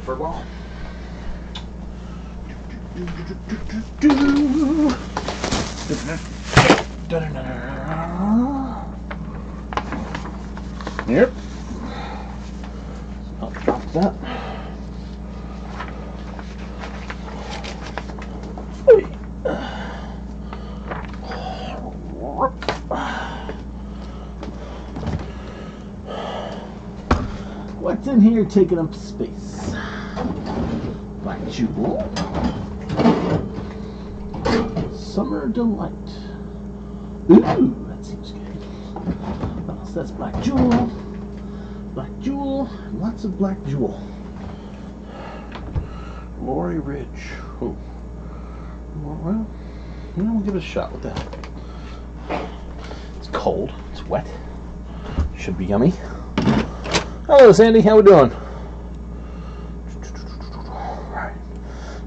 for long. Yep. I'll drop that. What's in here taking up space? Black Jewel. Summer Delight. Ooh, that seems good. What else? That's Black Jewel. Black Jewel. Lots of Black Jewel. Lori Ridge. Oh. Well, we'll give it a shot with that. It's cold. It's wet. Should be yummy. Hello, Sandy. How we doing? Alright.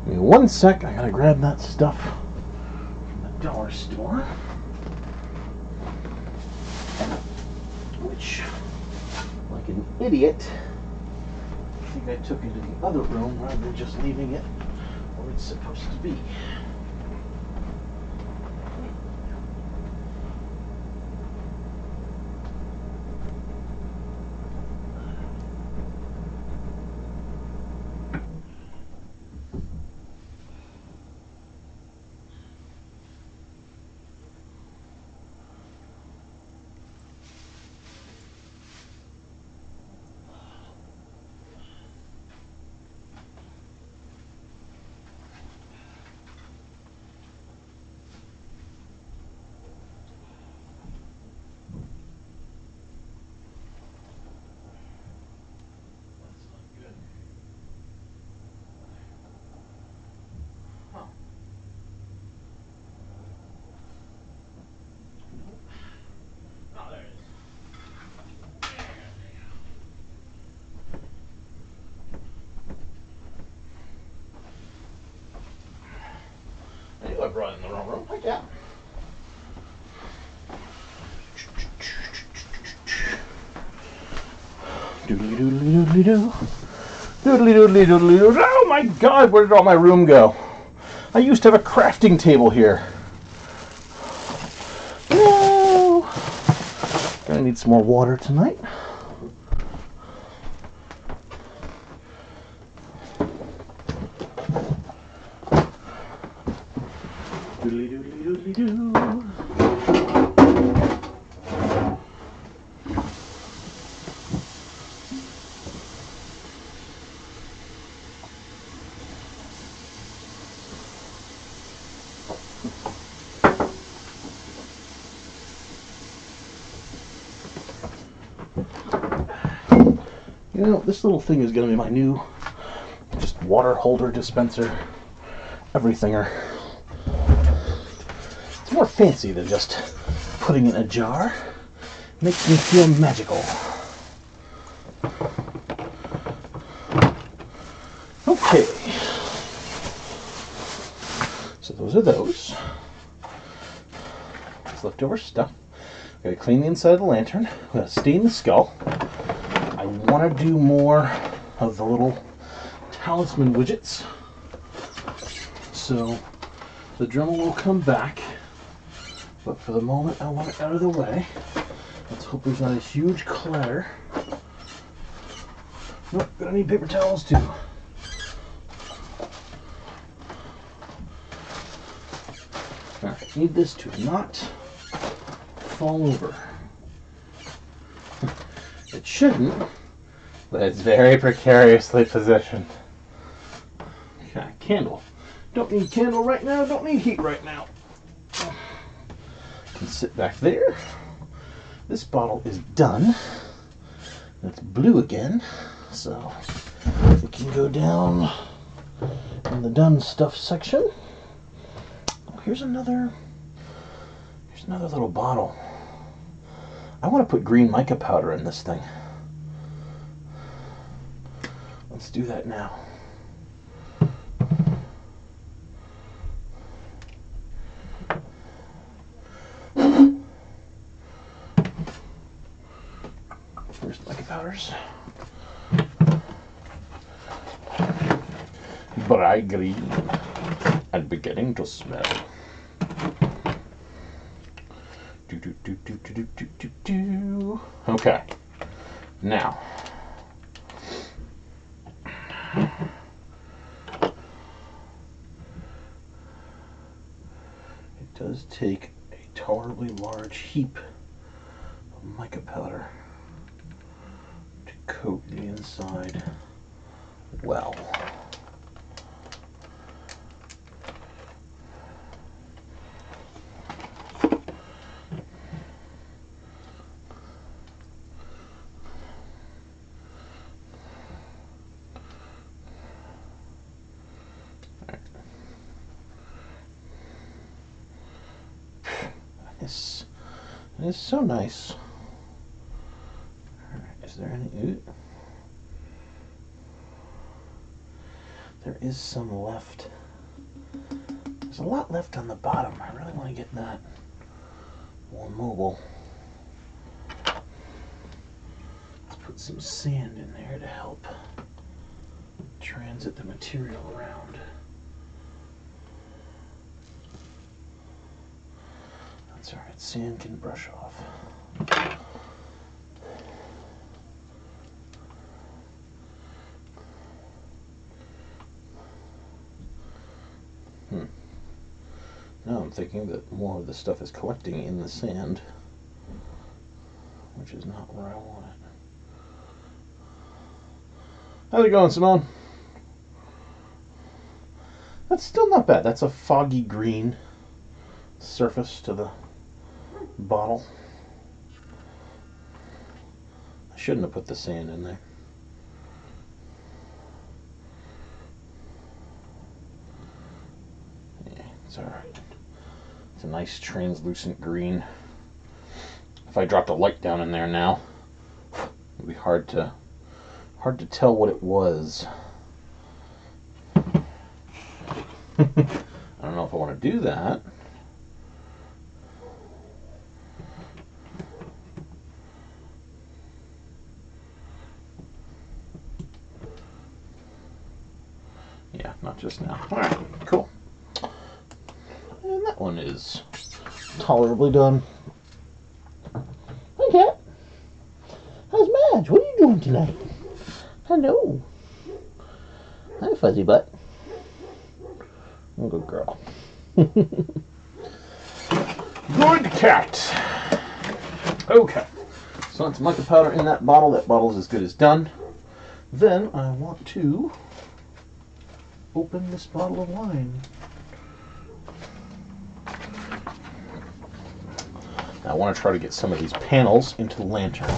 Give me 1 sec. I gotta grab that stuff from the dollar store. Which, like an idiot, I think I took into the other room rather than just leaving it where it's supposed to be. I brought it in the wrong room. Like that. Doodly doodly doodly doo. Doodly doodly doodly doo. Oh my god, where did all my room go? I used to have a crafting table here. No. Gonna need some more water tonight. Doodly doodly doodly doo. You know, this little thing is going to be my new just water holder dispenser everythinger. It's more fancy than just putting it in a jar. Makes me feel magical. Okay. So those are those. It's leftover stuff. Gotta clean the inside of the lantern. Gotta stain the skull. I want to do more of the little talisman widgets. So the Dremel will come back. But for the moment, I want it out of the way. Let's hope there's not a huge clatter. Nope, gonna need paper towels too. Alright, need this to not fall over. It shouldn't, but it's very precariously positioned. Okay, candle. Don't need candle right now, don't need heat right now. Can sit back there. This bottle is done. It's blue again, so we can go down in the done stuff section. Oh, here's another little bottle. I want to put green mica powder in this thing. Let's do that now. Where's the mica powders? bright green and beginning to smell. Okay, now it does take a tolerably large heap of mica powder to coat the inside well. It's so nice. Is there any? Ooh. There is some left. There's a lot left on the bottom. I really want to get that more mobile. Let's put some sand in there to help transit the material around. That's alright, sand can brush off. Now I'm thinking that more of the stuff is collecting in the sand, which is not where I want it. How's it going, Simone? That's still not bad. That's a foggy green surface to the bottle. I shouldn't have put the sand in there. Yeah, it's alright. It's a nice translucent green. If I dropped a light down in there now, it would be hard to tell what it was. I don't know if I want to do that. Yeah, not just now. Alright, cool. And that one is tolerably done. Hi, Cat. How's Madge? What are you doing tonight? Hello. Hi, Fuzzy Butt. Good girl. Good cat. Okay. So that's mica powder in that bottle. That bottle's as good as done. Then I want to open this bottle of wine. Now I want to try to get some of these panels into the lantern.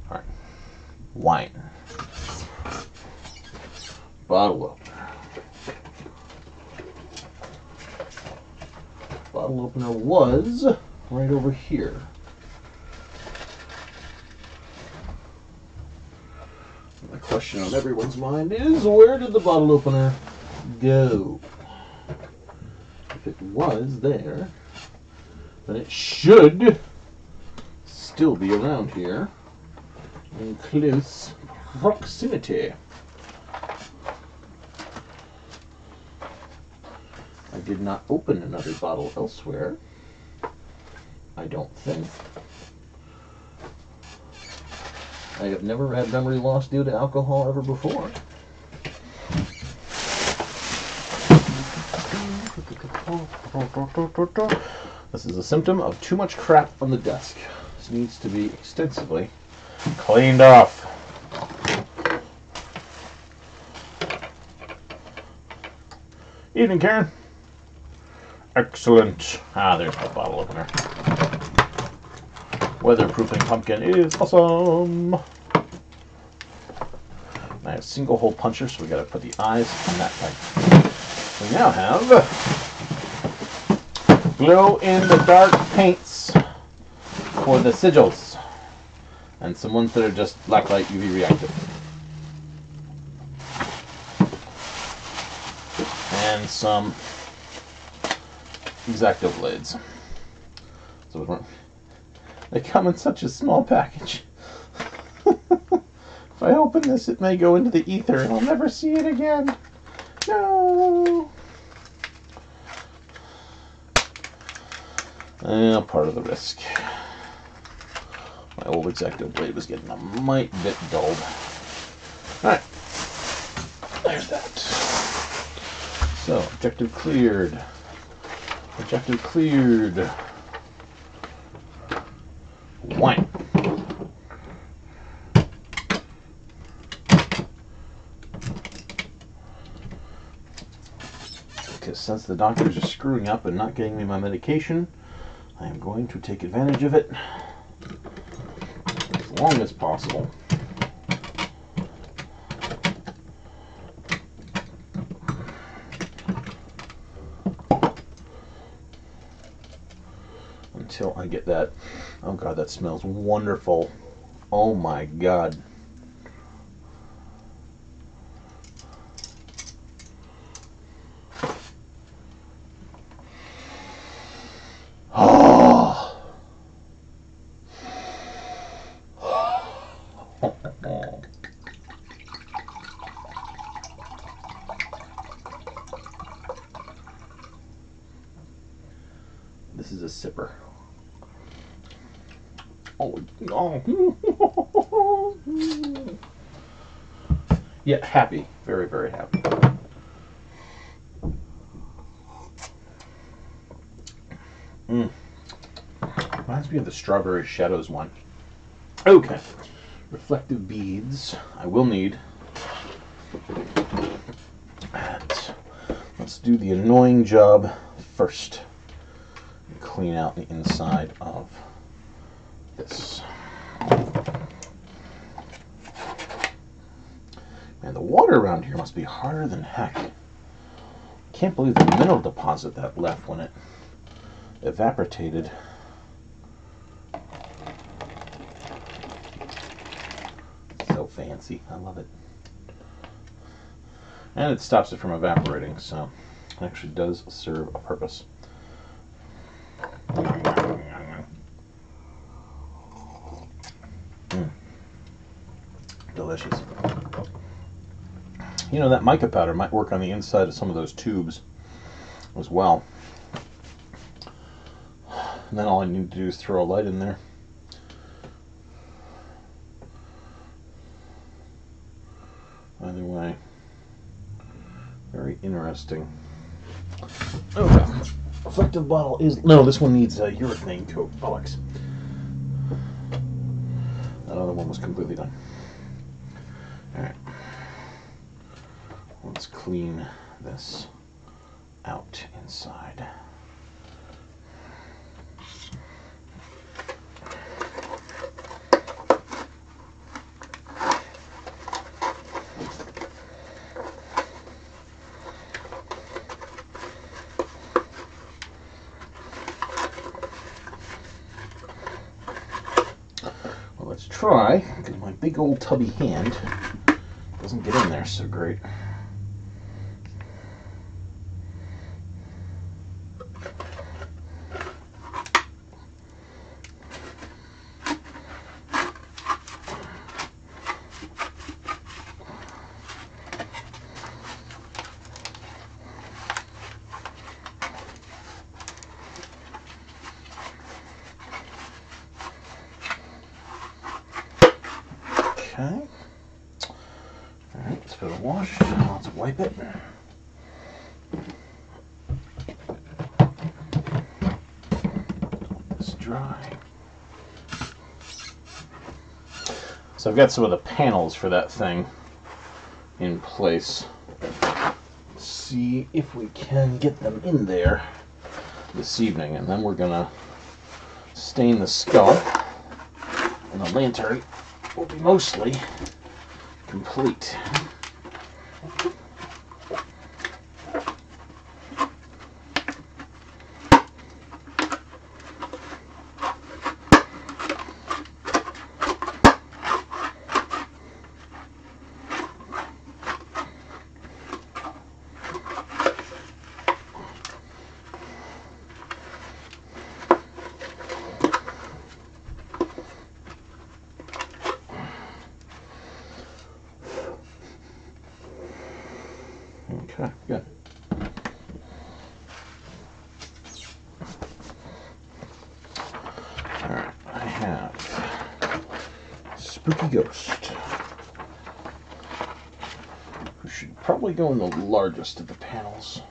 Alright. Wine. Bottle opener. Bottle opener was right over here. The question on everyone's mind is, where did the bottle opener go? If it was there, then it should still be around here in close proximity. I did not open another bottle elsewhere, I don't think. I have never had memory loss due to alcohol ever before. This is a symptom of too much crap on the desk. This needs to be extensively cleaned off. Evening, Karen. Excellent. Ah, there's my bottle opener. Weatherproofing pumpkin is awesome. I have single hole puncher, so we got to put the eyes on that thing. We now have glow in the dark paints for the sigils, and some ones that are just blacklight UV reactive, and some X-Acto blades. So they come in such a small package. If I open this, it may go into the ether and I'll never see it again. No. Well, part of the risk. My old X-Acto blade was getting a mite bit dulled. Alright. There's that. So, objective cleared. Objective cleared. Wine. Because since the doctors are screwing up and not getting me my medication, I am going to take advantage of it as long as possible. Until I get that. Oh God, that smells wonderful. Oh my God. Oh. This is a sipper. Oh, oh. Yeah, happy. Very, very happy. Reminds me of the Strawberry Shadows one. Okay. Reflective beads. I will need. And let's do the annoying job first. Clean out the inside of this. Man, the water around here must be harder than heck. Can't believe the mineral deposit that left when it evaporated. So fancy. I love it. And it stops it from evaporating, so it actually does serve a purpose. Delicious. You know, that mica powder might work on the inside of some of those tubes as well. And then all I need to do is throw a light in there. Either way, very interesting. Okay. Reflective bottle is... No, this one needs a urethane coat. Bollocks. That other one was completely done. Alright. Let's clean this out inside. Well, let's try, because my big old tubby hand doesn't get in there so great. Okay. Alright, let's give it a wash. Let's wipe it. Let this dry. So I've got some of the panels for that thing in place. Let's see if we can get them in there this evening, and then we're gonna stain the skull, and the lantern will be mostly complete. Okay, good. Alright, I have Spooky Ghost, who should probably go in the largest of the panels.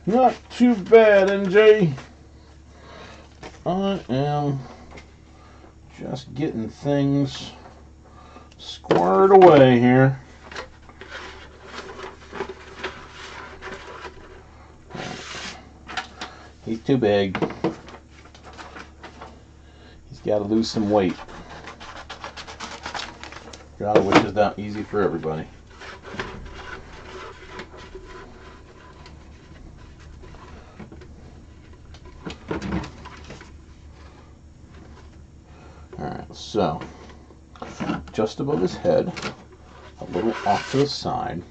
Not too bad, NJ. I am just getting things squared away here. He's too big. He's got to lose some weight. God, which is not easy for everybody. Alright, so just above his head, a little off to the side.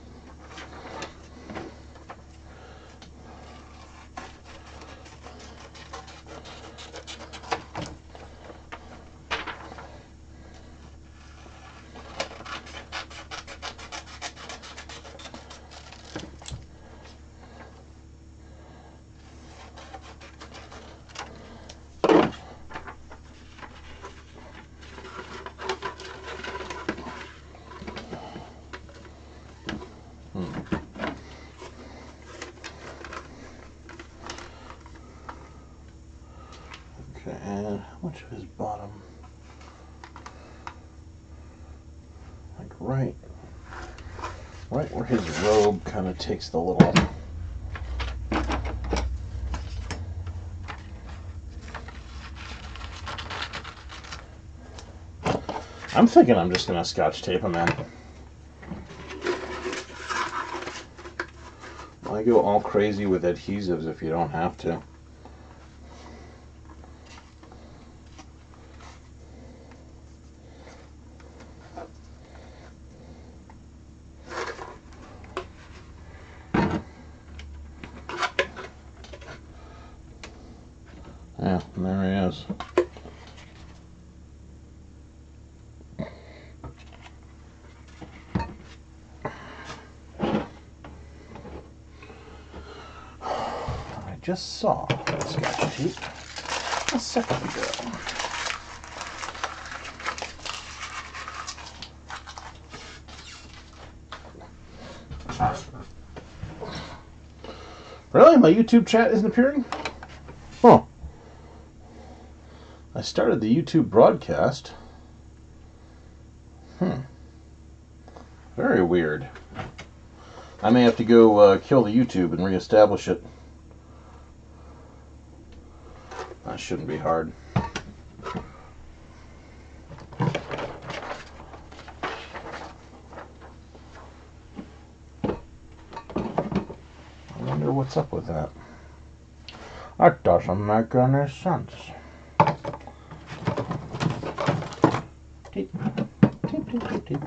Okay, and how much of his bottom? Like right where his robe kind of takes the little. I'm thinking I'm just gonna Scotch tape him in. Why go all crazy with adhesives if you don't have to? Yeah, and there he is. I just saw that Scotch tape a second ago. Really? My YouTube chat isn't appearing? Huh. I started the YouTube broadcast. Very weird. I may have to go kill the YouTube and reestablish it. That shouldn't be hard. I wonder what's up with that. That doesn't make any sense. Tape. Tape.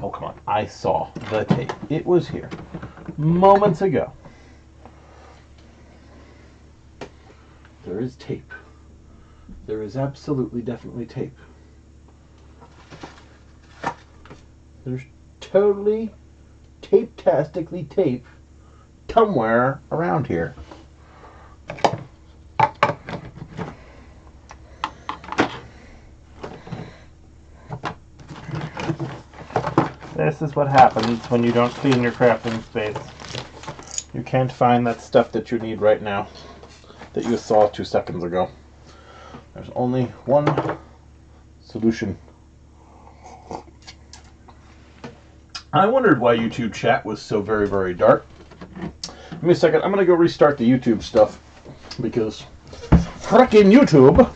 Oh, come on. I saw the tape. It was here moments ago. There is tape. There is absolutely, definitely tape. There's totally, tape-tastically tape somewhere around here. This is what happens when you don't clean your crafting space. You can't find that stuff that you need right now that you saw 2 seconds ago. There's only one solution. I wondered why YouTube chat was so very, very dark. Give me a second. I'm going to go restart the YouTube stuff because frickin' YouTube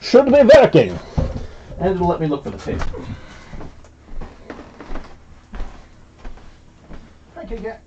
should be working. And it'll let me look for the tape. Hi, kitty cat.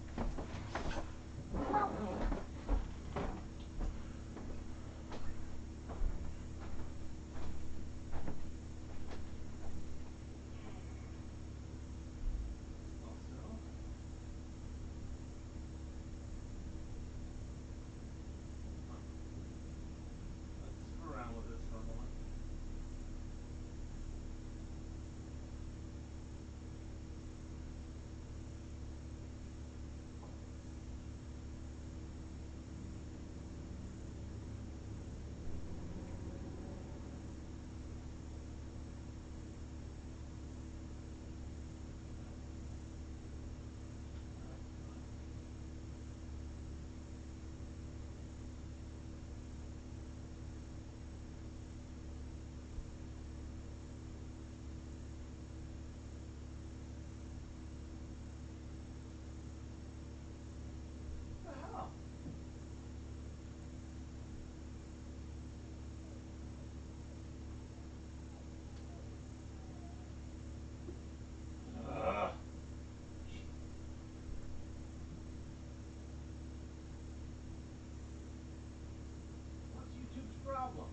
Problem.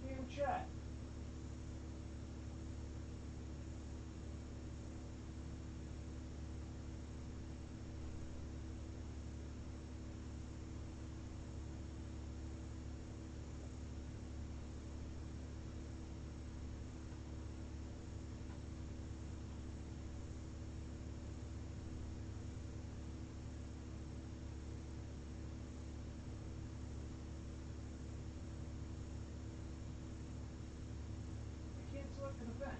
Damn chat. Select an event.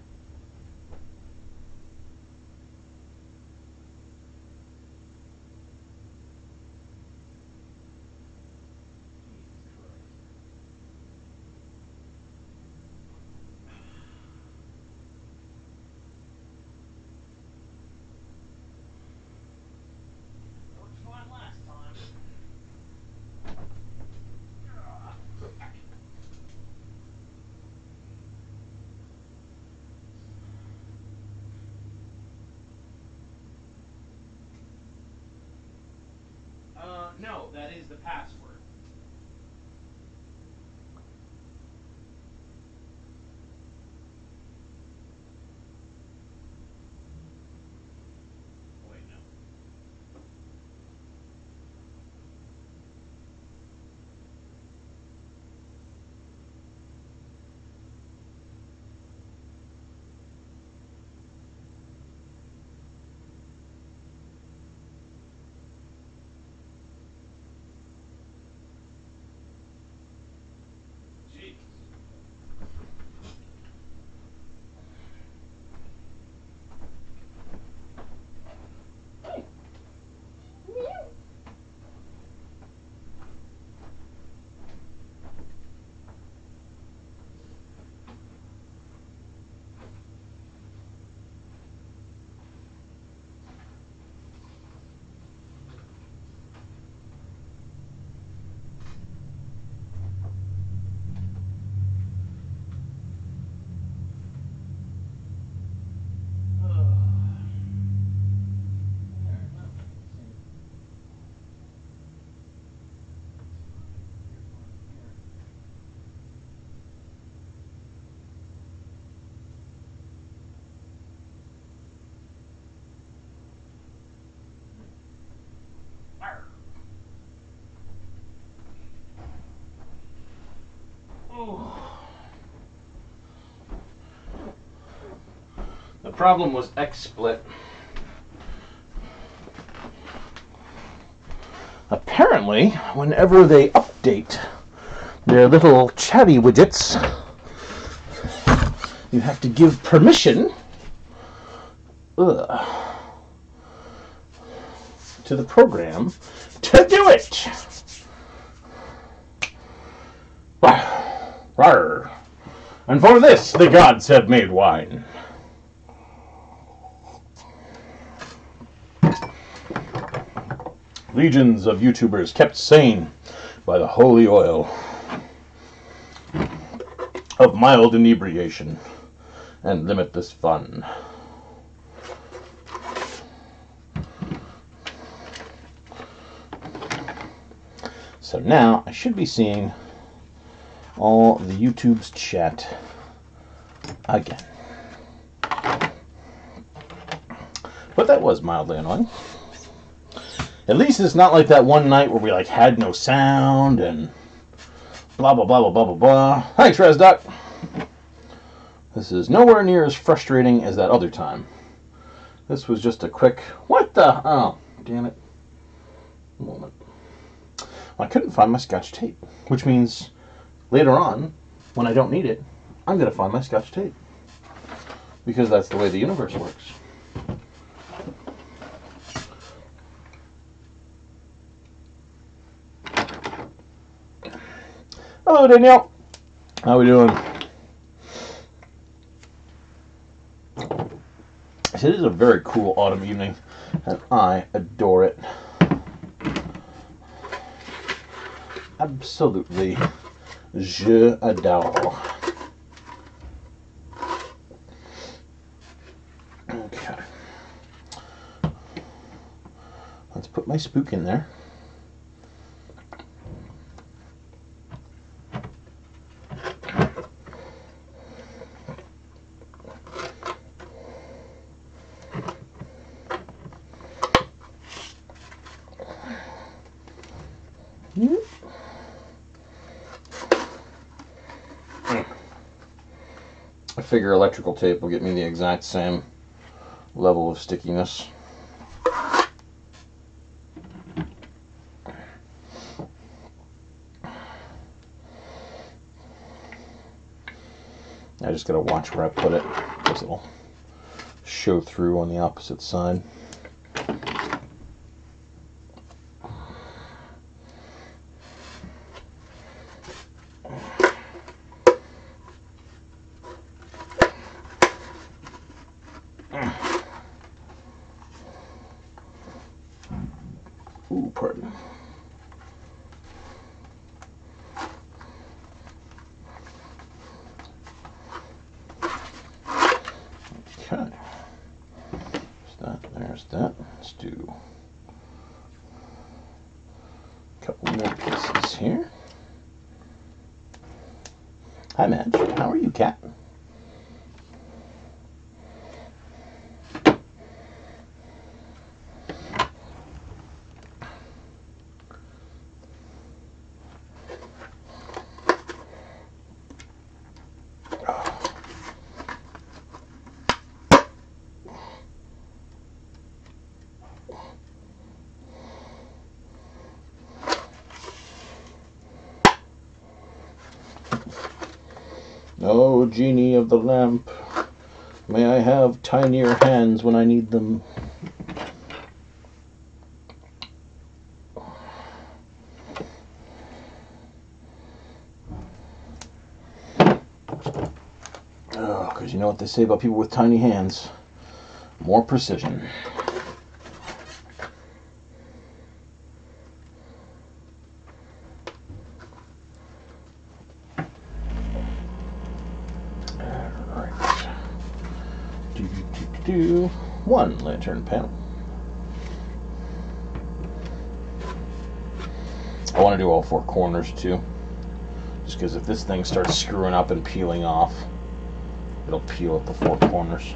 Jesus Christ. Worked fine last time. No, that is the password. Wait, no. The problem was XSplit. Apparently, whenever they update their little chatty widgets, you have to give permission to the program to do it. Rawr. And for this the gods have made wine. Legions of YouTubers kept sane by the holy oil of mild inebriation and limitless fun. So now I should be seeing all the YouTube's chat again. But that was mildly annoying. At least it's not like that one night where we like had no sound and blah blah blah blah blah blah blah. Thanks, ResDuck. This is nowhere near as frustrating as that other time. This was just a quick what the oh damn it moment. I couldn't find my Scotch tape, which means later on, when I don't need it, I'm going to find my Scotch tape. Because that's the way the universe works. Hello, Danielle. How we doing? It is a very cool autumn evening, and I adore it. Absolutely. Je adore. Okay. Let's put my spook in there. I figure electrical tape will get me the exact same level of stickiness. I just gotta watch where I put it, because it'll show through on the opposite side. Ooh, pardon. Okay. There's that. Let's do a couple more pieces here. Hi, Madge. How are you, cat? Oh, genie of the lamp, may I have tinier hands when I need them. Oh, because you know what they say about people with tiny hands? More precision. One lantern panel. I want to do all four corners too, just because if this thing starts screwing up and peeling off, it'll peel at the four corners.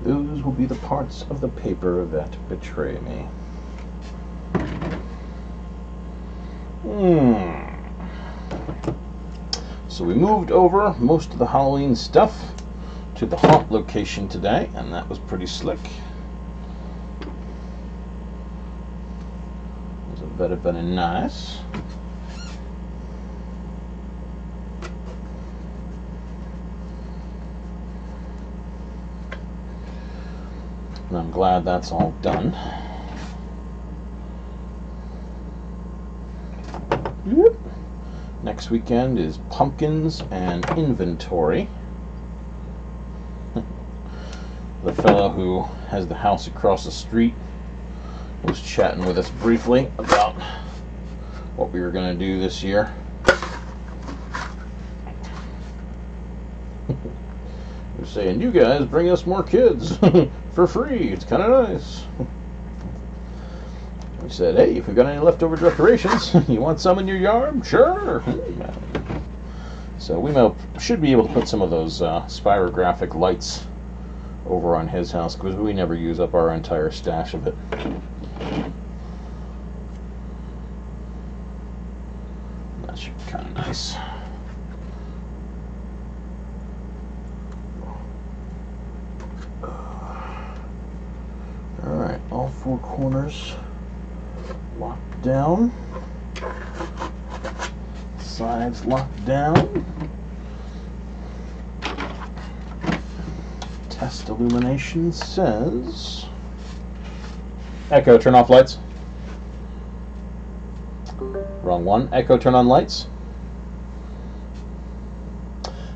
Those will be the parts of the paper that betray me. So we moved over most of the Halloween stuff to the haunt location today, and that was pretty slick. It was very, very nice. And I'm glad that's all done. Yep. Next weekend is pumpkins and inventory. The fellow who has the house across the street was chatting with us briefly about what we were going to do this year. He was saying, "You guys bring us more kids for free. It's kind of nice." We said, "Hey, if we've got any leftover decorations, you want some in your yard? Sure." So we should be able to put some of those spirographic lights over on his house, because we never use up our entire stash of it. That should be kind of nice. Alright, all four corners locked down. Sides locked down. Test illumination says... Echo, turn off lights. Wrong one. Echo, turn on lights.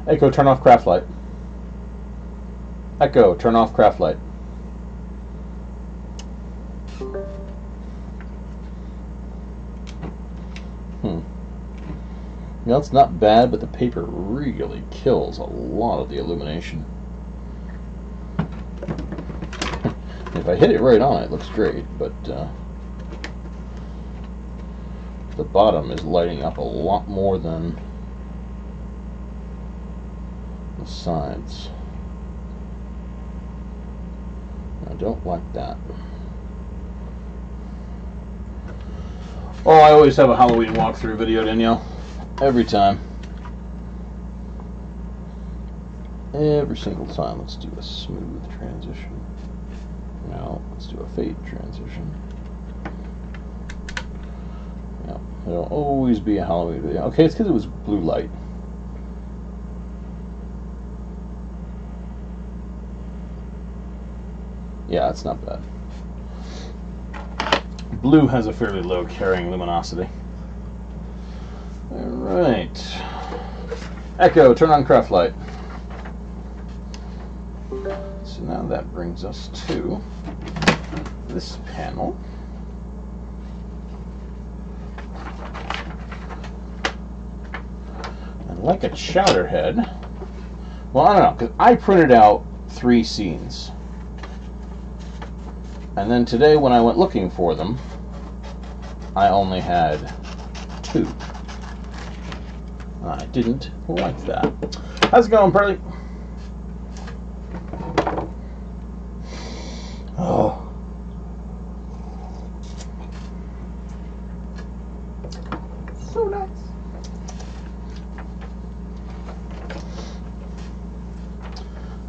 Echo, turn off craft light. Echo, turn off craft light. You know, it's not bad, but the paper really kills a lot of the illumination. If I hit it right on it, looks great, but the bottom is lighting up a lot more than the sides. I don't like that. Oh, I always have a Halloween walkthrough video, Danielle. Every time. Every single time. Let's do a smooth transition. Now, let's do a fade transition. Yeah, it'll always be a Halloween video. Okay, it's because it was blue light. Yeah, it's not bad. Blue has a fairly low carrying luminosity. Alright. Echo, turn on craft light. So now that brings us to this panel. And like a chowderhead, well, I don't know, because I printed out 3 scenes. And then today when I went looking for them, I only had 2. I didn't like that. How's it going, Pearly? Oh. So nice.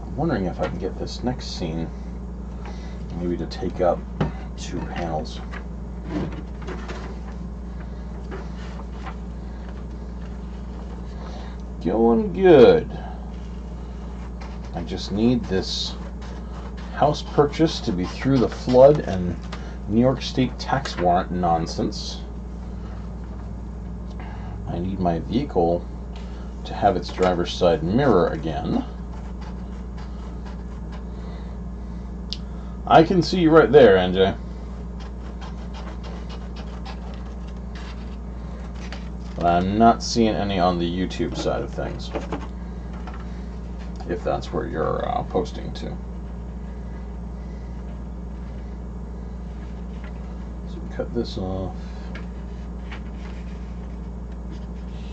I'm wondering if I can get this next scene maybe to take up 2 panels. Going good. I just need this house purchase to be through the flood and New York State tax warrant nonsense. I need my vehicle to have its driver's side mirror again. I can see you right there, NJ. But I'm not seeing any on the YouTube side of things. If that's where you're posting to. So we cut this off.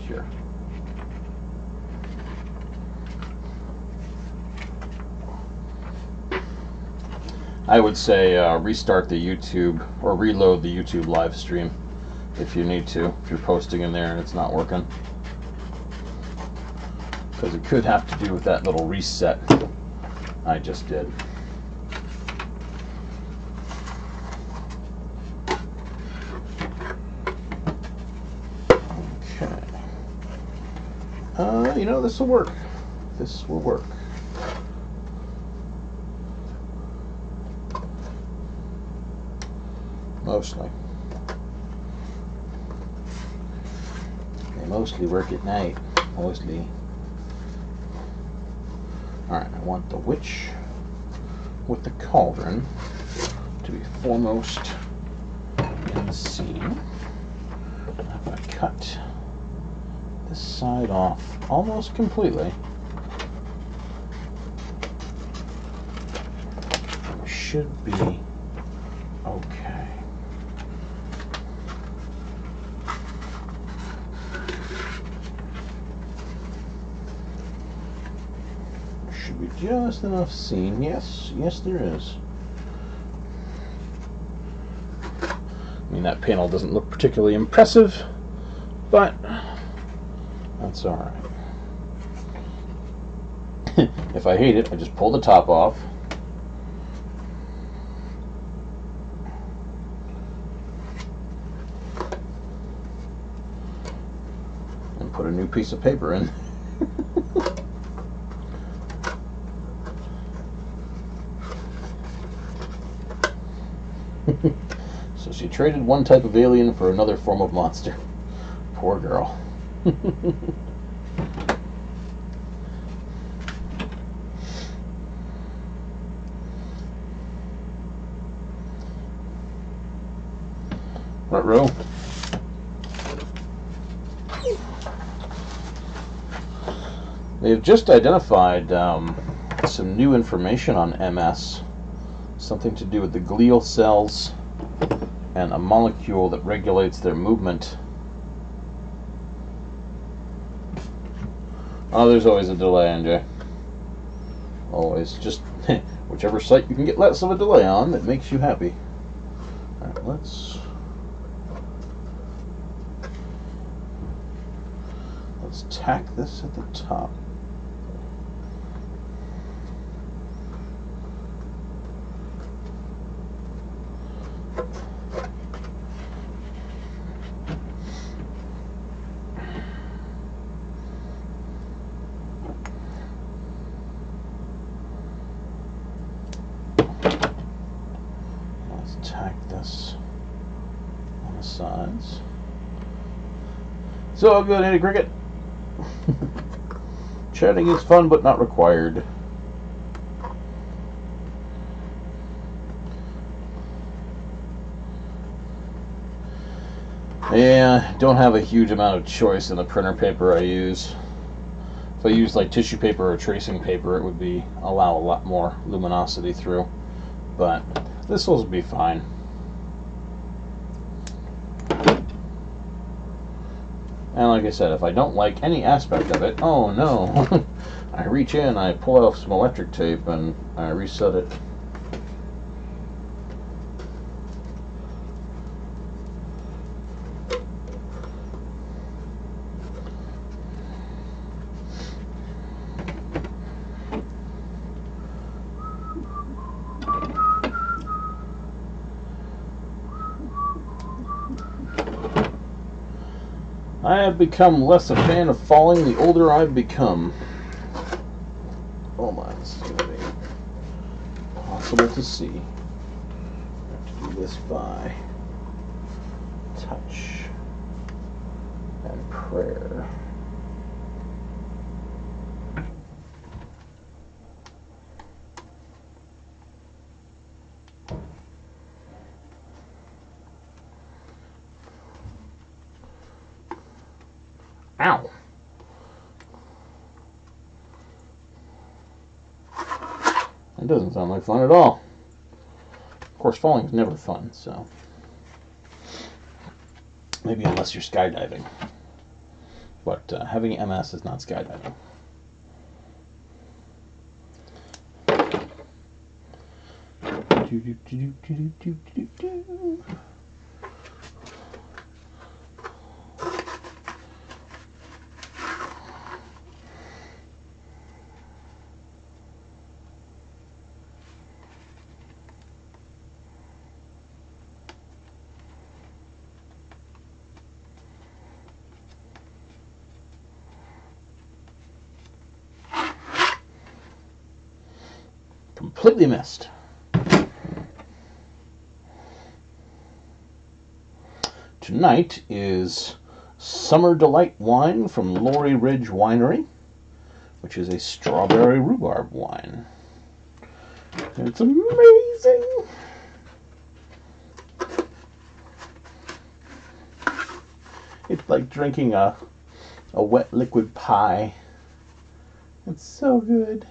Here. I would say restart the YouTube or reload the YouTube live stream if you need to, if you're posting in there and it's not working. Because it could have to do with that little reset I just did. Okay. You know, this will work. This will work. Mostly. They mostly work at night. Mostly. Alright, I want the witch with the cauldron to be foremost in the scene. I'm going to cut this side off almost completely. It should be okay. Should be just enough seen. Yes, yes there is. I mean, that panel doesn't look particularly impressive, but that's alright. If I hate it, I just pull the top off. And put a new piece of paper in. So she traded one type of alien for another form of monster. Poor girl. Ruh-roh. They've just identified some new information on MS. Something to do with the glial cells and a molecule that regulates their movement. Oh, there's always a delay, NJ. Always. Just whichever site you can get less of a delay on that makes you happy. Alright, let's tack this at the top. Tack this on the sides. So good, Andy Cricket. Chatting is fun but not required. Yeah, don't have a huge amount of choice in the printer paper I use. If I use like tissue paper or tracing paper, it would be allow a lot more luminosity through. But this will be fine. And like I said, if I don't like any aspect of it, oh no, I reach in, I pull off some electric tape, and I reset it. I have become less a fan of falling the older I've become. Oh my, this is going to be impossible to see. I have to do this by touch and prayer. Ow! That doesn't sound like fun at all. Of course, falling is never fun, so maybe unless you're skydiving. But having MS is not skydiving. completely missed. Tonight is Summer Delight wine from Laurie Ridge Winery, which is a strawberry rhubarb wine. It's amazing. It's like drinking a wet liquid pie. It's so good.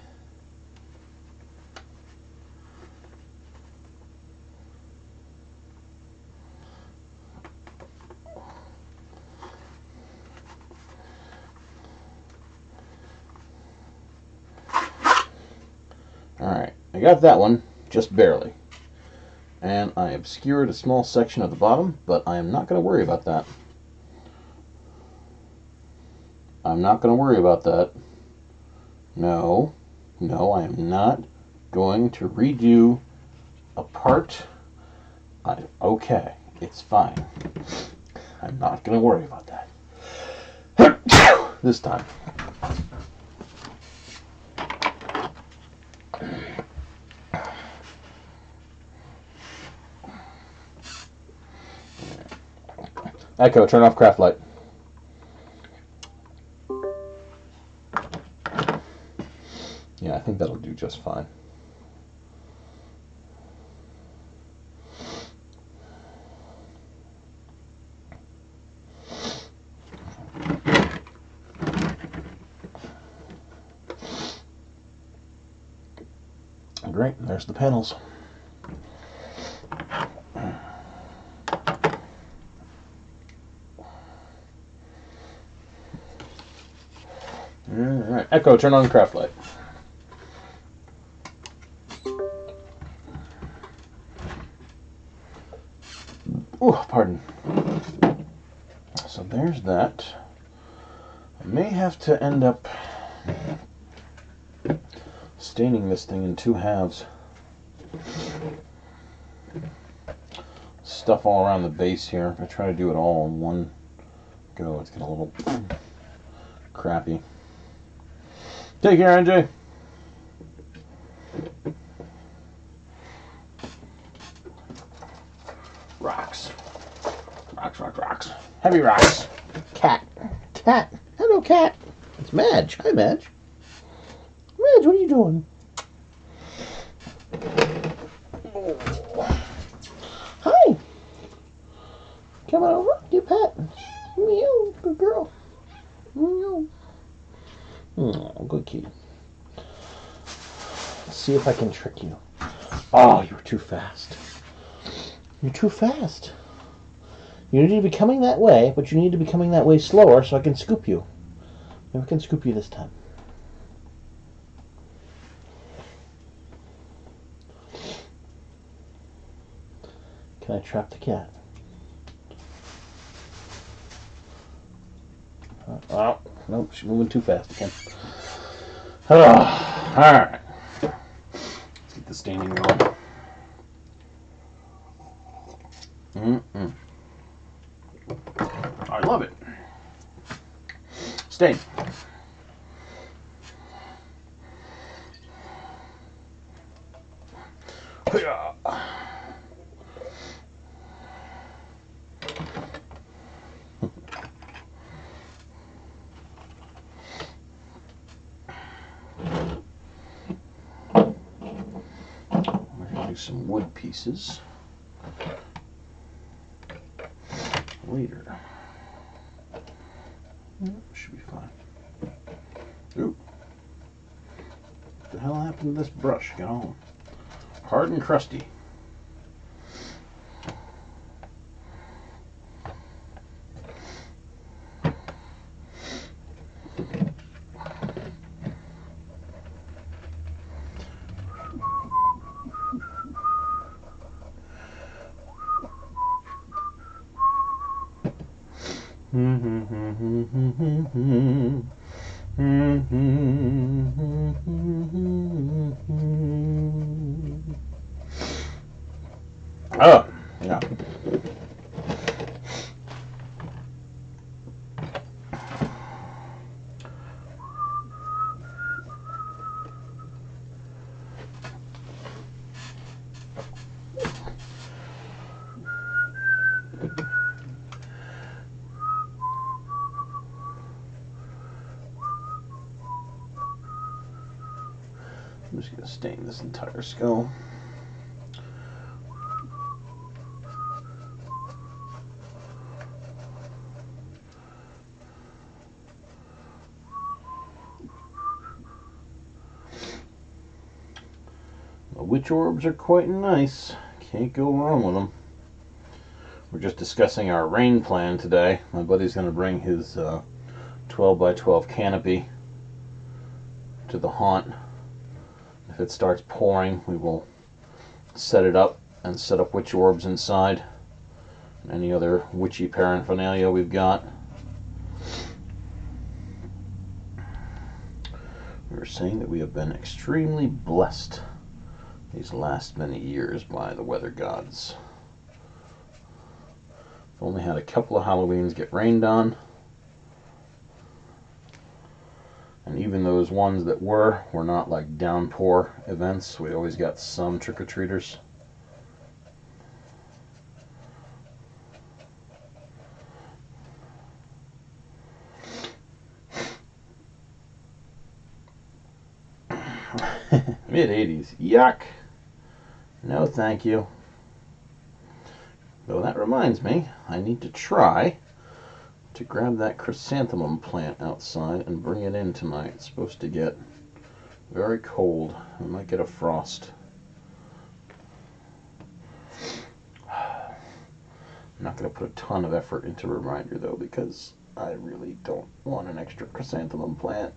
Alright, I got that one, just barely. And I obscured a small section at the bottom, but I am not going to worry about that. I'm not going to worry about that. No, I am not going to redo a part. Okay, it's fine. I'm not going to worry about that. This time. Echo, turn off craft light. Yeah, I think that'll do just fine. Great, there's the panels. Alright, Echo, turn on the craft light. Oh, pardon. So there's that. I may have to end up staining this thing in 2 halves. Stuff all around the base here. If I try to do it all in one go, it's getting a little crappy. Take care, NJ. Rocks. Rocks. Heavy rocks. Cat. Hello, cat. It's Madge. Hi, Madge. Madge, what are you doing? Oh. Hi. Come on over. You pet. Meow. Good girl. Meow. Oh, good kitty. Let's see if I can trick you. Oh, you're too fast. You're too fast. You need to be coming that way, but you need to be coming that way slower so I can scoop you. Maybe I can scoop you this time. Can I trap the cat? Oh, nope, she's moving too fast again. Oh, alright. Let's get the staining going. I love it. Stain. Some wood pieces later. Should be fine. Ooh. What the hell happened to this brush? Get on. Hard and crusty. Oh, yeah. just going to stain this entire skull. The witch orbs are quite nice. Can't go wrong with them. We're just discussing our rain plan today. My buddy's going to bring his 12 by 12 canopy to the haunt. If it starts pouring, we will set it up and set up witch orbs inside and any other witchy paraphernalia we've got. We were saying that we have been extremely blessed these last many years by the weather gods. We've only had a couple of Halloweens get rained on. And even those ones that were not like downpour events. We always got some trick-or-treaters. Mid-80s. Yuck! No, thank you. Though that reminds me, I need to try to grab that chrysanthemum plant outside and bring it in tonight. It's supposed to get very cold. I might get a frost. I'm not going to put a ton of effort into a reminder though, because I really don't want an extra chrysanthemum plant.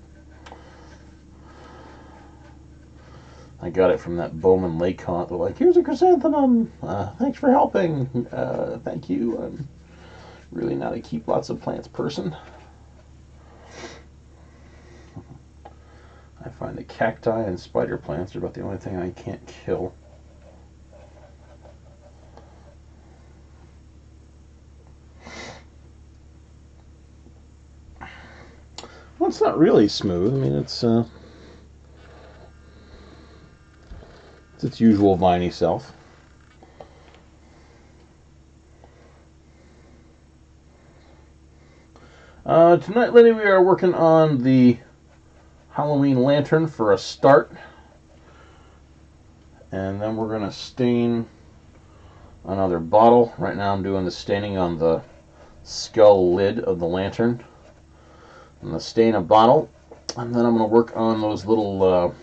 I got it from that Bowman Lake haunt. They're like, here's a chrysanthemum. Thanks for helping. Thank you. I'm really not a keep lots of plants person. I find that cacti and spider plants are about the only thing I can't kill. Well, it's not really smooth. I mean, it's its usual viney self. Tonight, Lenny, we are working on the Halloween lantern for a start. And then we're going to stain another bottle. Right now I'm doing the staining on the skull lid of the lantern. I'm going to stain a bottle. And then I'm going to work on those little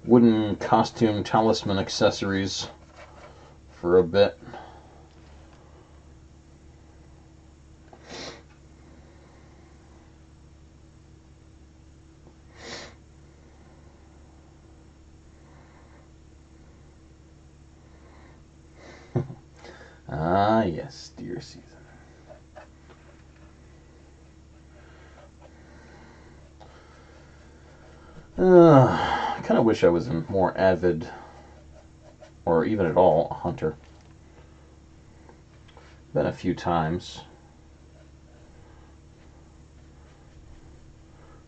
wooden costume talisman accessories for a bit. Ah, yes, deer season. I kind of wish I was a more avid, or even at all, a hunter. Been a few times,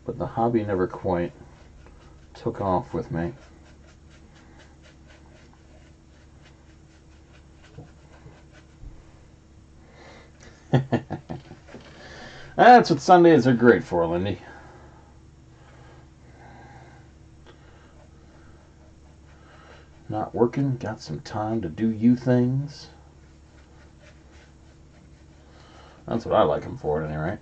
but the hobby never quite took off with me. That's what Sundays are great for, Lindy. Not working, got some time to do you things. That's what I like them for, at any rate.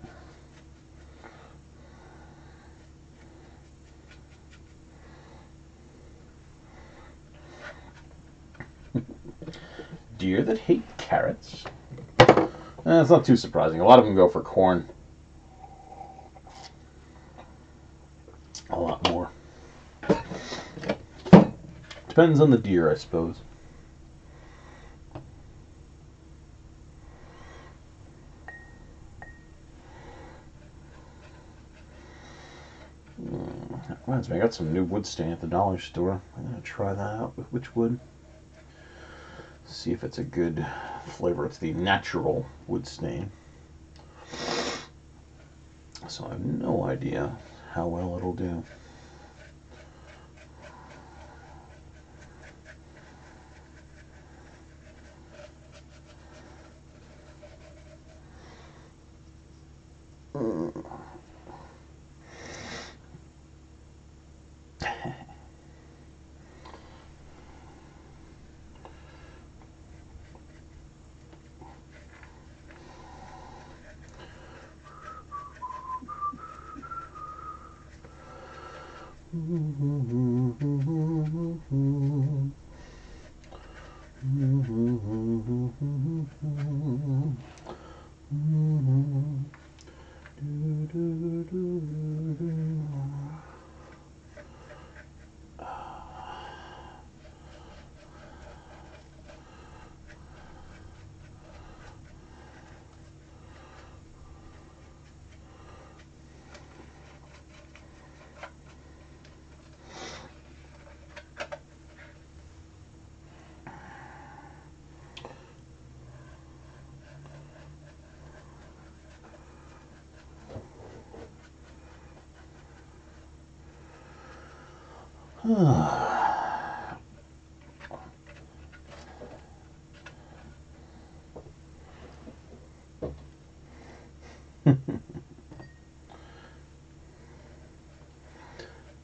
Deer that hate carrots. It's not too surprising. A lot of them go for corn. A lot more. Depends on the deer, I suppose. That reminds me, I got some new wood stain at the dollar store. I'm going to try that out with witch wood. See if it's a good flavor. It's the natural wood stain. So I have no idea how well it'll do.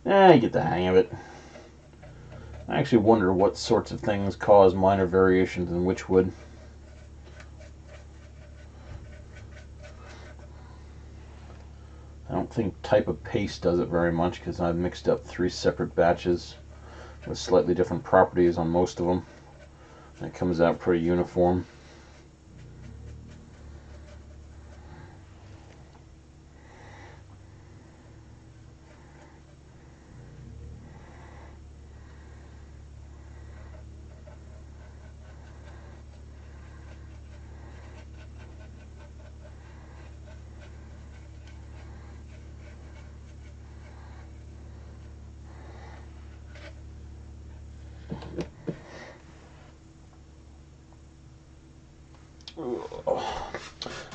I get the hang of it. I actually wonder what sorts of things cause minor variations in which wood. I don't think type of paste does it very much because I've mixed up 3 separate batches with slightly different properties on most of them. It comes out pretty uniform.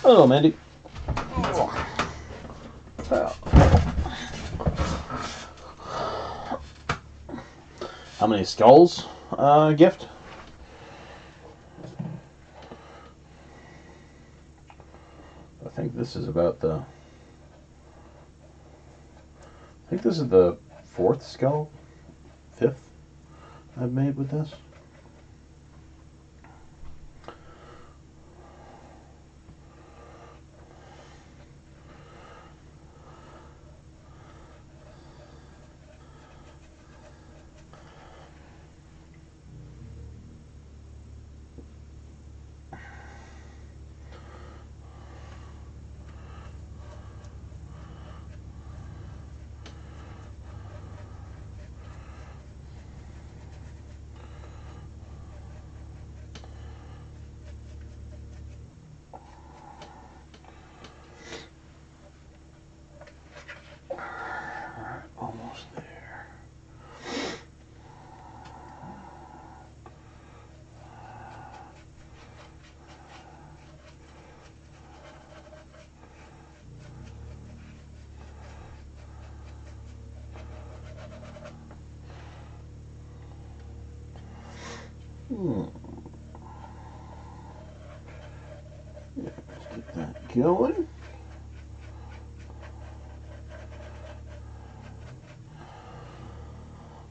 Hello, Mandy. How many skulls gift? I think this is about the... I think this is the 4th skull? 5th I've made with this. Almost there. Let's get that going.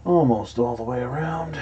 Almost all the way around.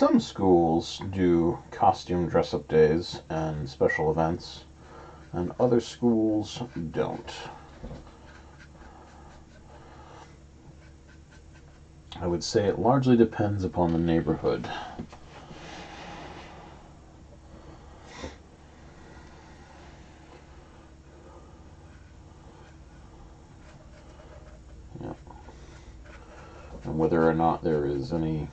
some schools do costume dress-up days and special events, and other schools don't. I would say it largely depends upon the neighborhood. Yeah. And whether or not there is any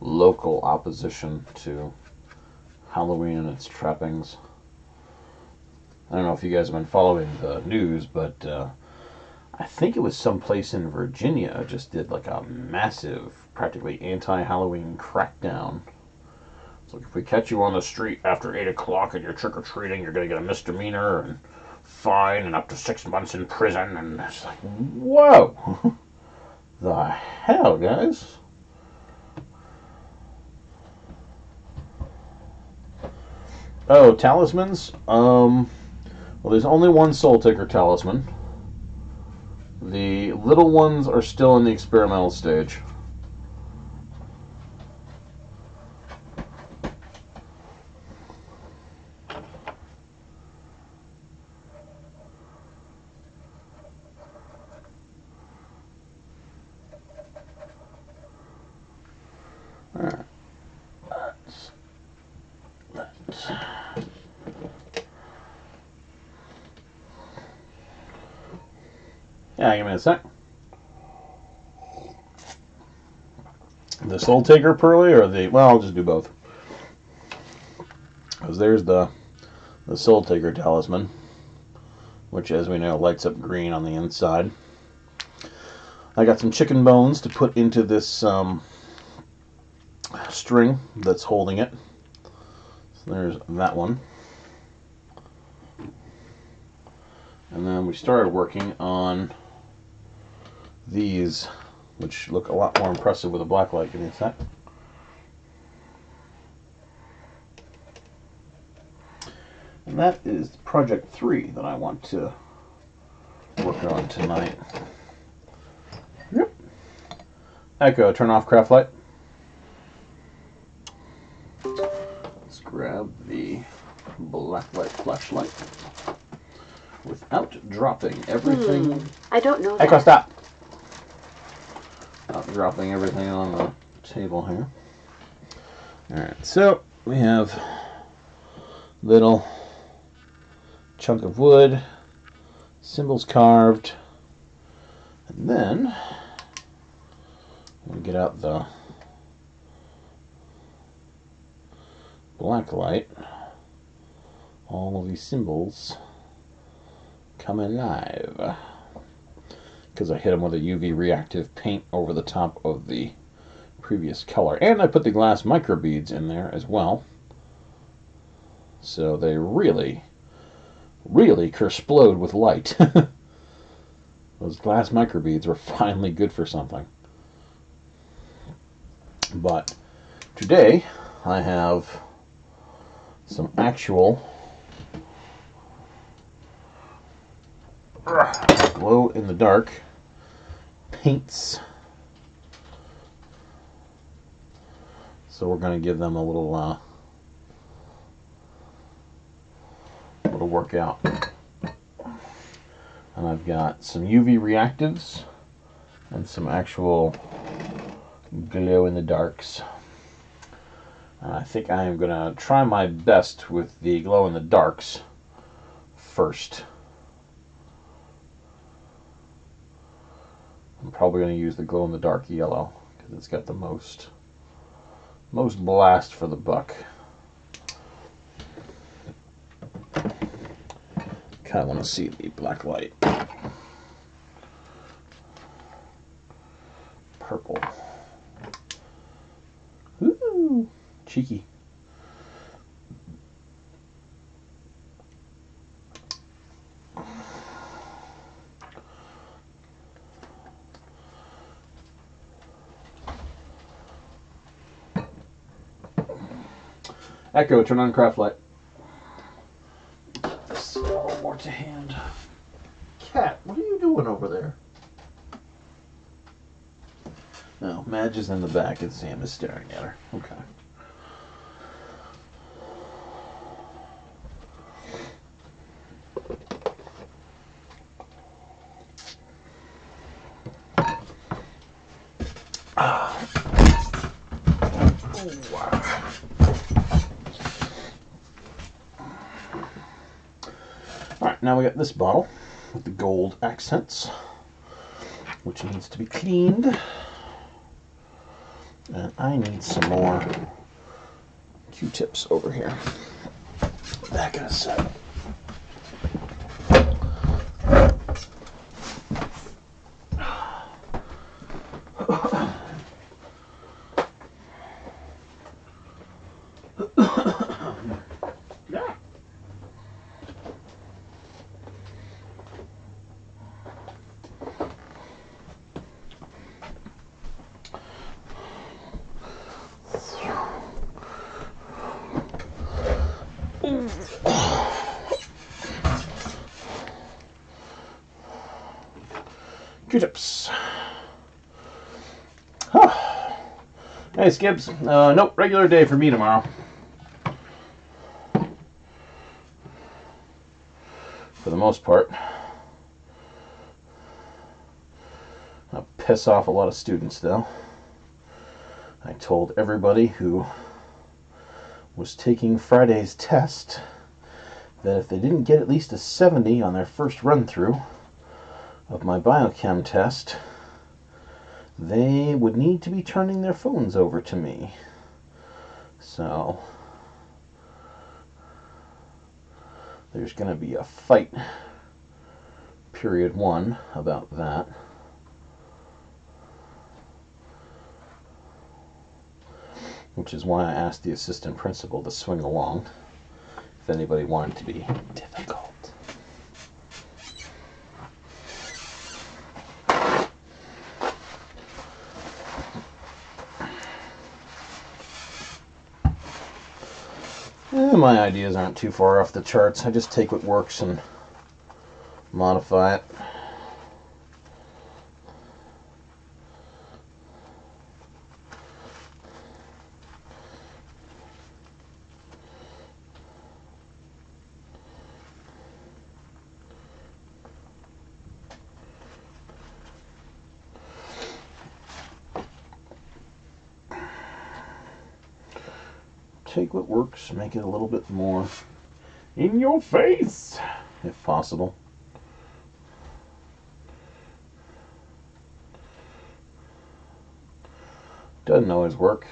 local opposition to Halloween and its trappings. I don't know if you guys have been following the news, but I think it was someplace in Virginia just did like a massive, practically anti-Halloween crackdown. So if we catch you on the street after 8 o'clock and you're trick-or-treating, you're going to get a misdemeanor and fine and up to 6 months in prison. And it's like, whoa! The hell, guys? Oh, talismans? Well, there's only one Soul Taker talisman. The little ones are still in the experimental stage. Alright. Yeah, give me a sec. The Soul Taker Pearly or the... Well, I'll just do both. Because there's the Soul Taker Talisman, which, as we know, lights up green on the inside. I got some chicken bones to put into this string that's holding it. So there's that one. And then we started working on these, which look a lot more impressive with a black light. Give me a sec. And that is project 3 that I want to work on tonight. Yep. Echo, turn off craft light. Let's grab the black light flashlight without dropping everything. I don't know that. Echo, stop! Not dropping everything on the table here. Alright, so we have little chunk of wood, symbols carved, and then we get out the black light. All of these symbols come alive because I hit them with a UV reactive paint over the top of the previous color, and I put the glass microbeads in there as well, so they really kersplode with light. Those glass microbeads were finally good for something. But today I have some actual glow-in-the-dark paints. So we're going to give them a little workout. And I've got some UV reactives and some actual glow-in-the-darks. I think I am going to try my best with the glow-in-the-darks first. I'm probably going to use the glow-in-the-dark yellow because it's got the most blast for the buck. Kind of want to see the black light. Purple. Ooh, cheeky. Echo, turn on craft light. Get this a little more to hand. Cat, what are you doing over there? No, Madge is in the back and Sam is staring at her. Okay. Alright, now we got this bottle with the gold accents, which needs to be cleaned. And I need some more Q-tips over here. Back in a sec. Q-tips. Huh. Hey, Skips. Nope, regular day for me tomorrow. For the most part. I'll piss off a lot of students, though. I told everybody who was taking Friday's test that if they didn't get at least a 70 on their first run-through of my biochem test, they would need to be turning their phones over to me. So there's going to be a fight, period 1, about that. Which is why I asked the assistant principal to swing along if anybody wanted to be difficult. My ideas aren't too far off the charts. I just take what works and modify it. Take what works, make it a little bit more in your face, if possible. Doesn't always work,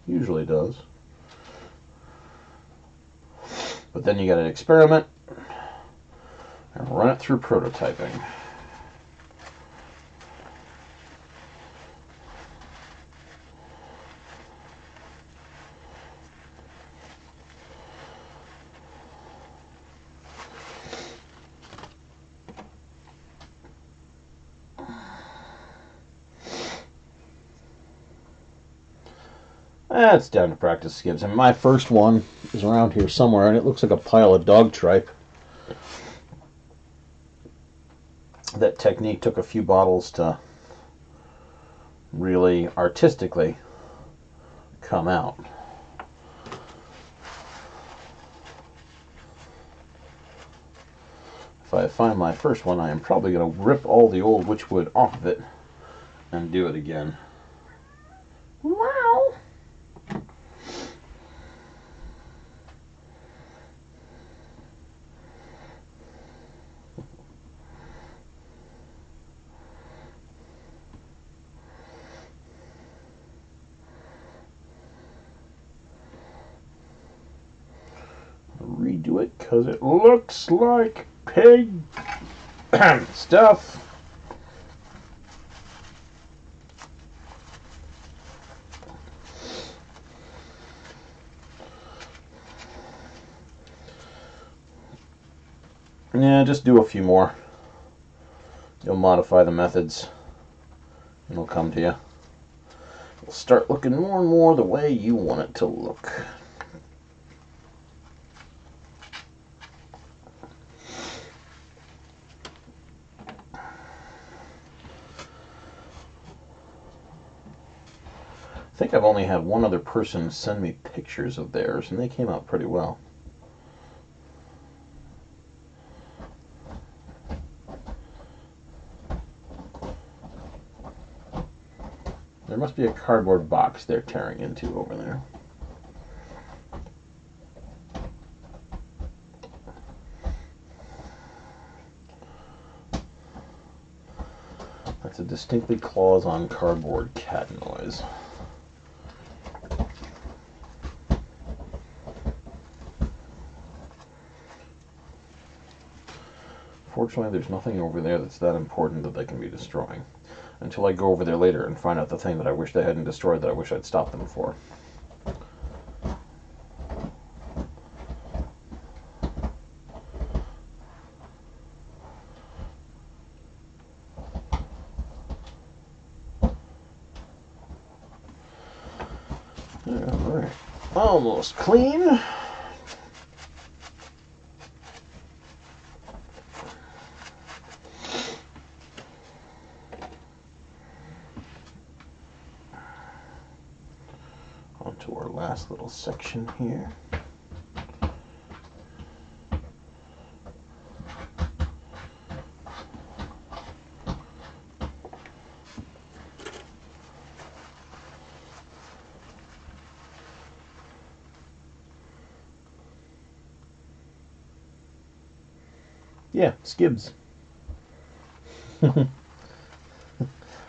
usually does. But then you gotta experiment and run it through prototyping. It's down to practice, Skips. And my first one is around here somewhere, and it looks like a pile of dog tripe. That technique took a few bottles to really artistically come out. If I find my first one, I am probably going to rip all the old witchwood off of it and do it again. Wow! Redo it because it looks like pig stuff. Yeah, just do a few more. You'll modify the methods and it'll come to you. It'll start looking more and more the way you want it to look. think I've only had one other person send me pictures of theirs, and they came out pretty well. There must be a cardboard box they're tearing into over there. That's a distinctly claws on cardboard cat noise. Fortunately, there's nothing over there that's that important that they can be destroying. Until I go over there later and find out the thing that I wish they hadn't destroyed that I wish I'd stopped them for. Alright, almost clean. Onto our last little section here. Yeah, skibs. I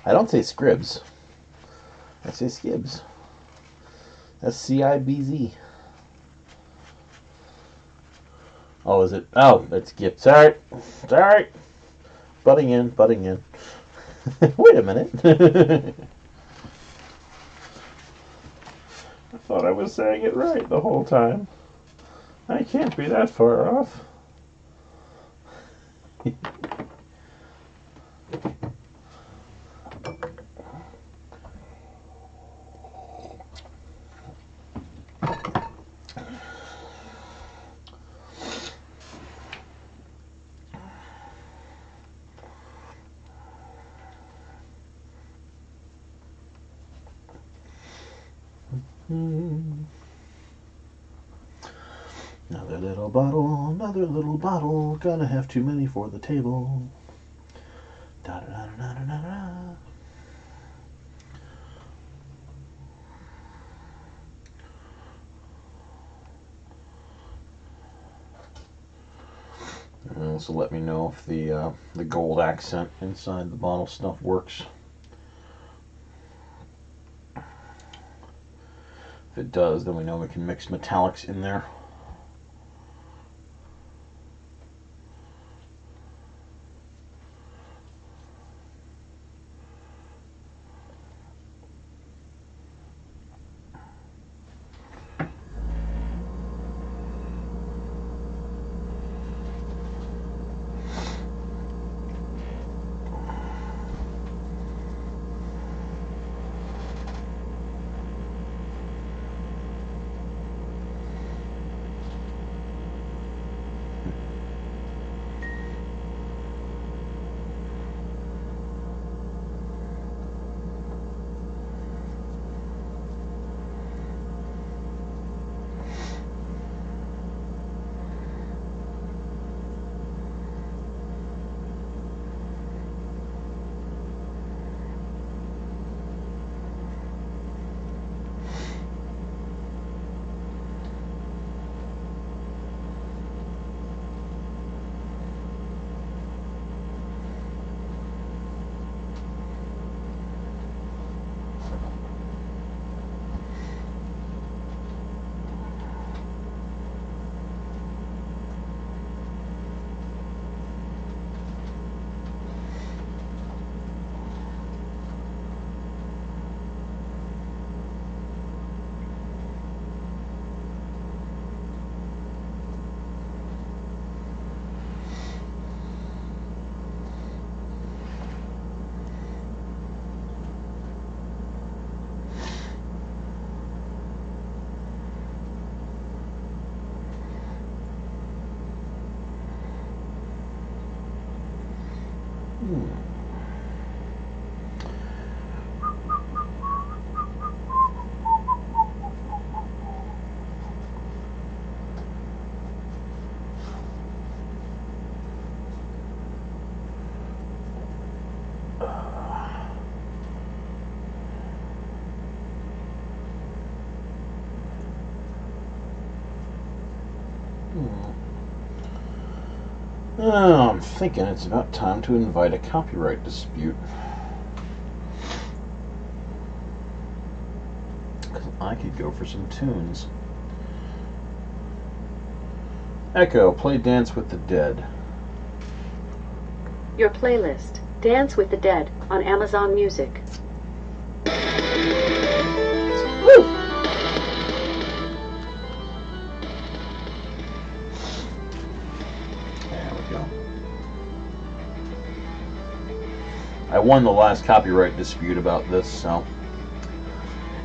don't say scribs. I say skibs. That's C-I-B-Z. Oh, is it? Oh, it's skip. Sorry. Sorry. Butting in. Wait a minute. I thought I was saying it right the whole time. I can't be that far off. Another little bottle, gonna have too many for the table. Da da da da da da da. Also let me know if the gold accent inside the bottle stuff works. If it does, then we know we can mix metallics in there. Oh, I'm thinking it's about time to invite a copyright dispute. I could go for some tunes. Echo, play Dance with the Dead. Your playlist, Dance with the Dead, on Amazon Music. Woo! There we go. I won the last copyright dispute about this, so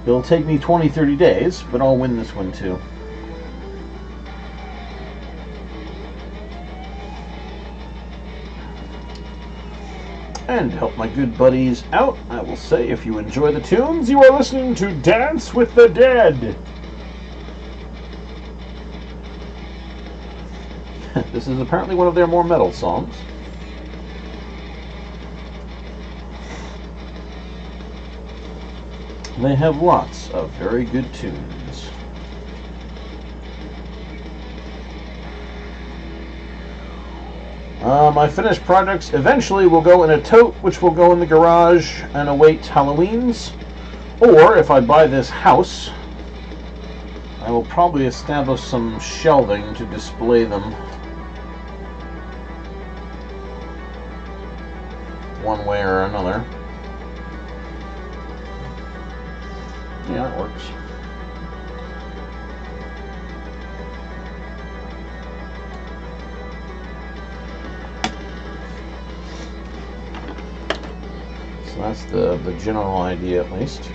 it'll take me 20-30 days, but I'll win this one too. And to help my good buddies out, I will say, if you enjoy the tunes, you are listening to Dance with the Dead. This is apparently one of their more metal songs. They have lots of very good tunes. My finished projects eventually will go in a tote, which will go in the garage and await Halloween's. Or, if I buy this house, I will probably establish some shelving to display them one way or another. Yeah, it works. So that's the general idea, at least.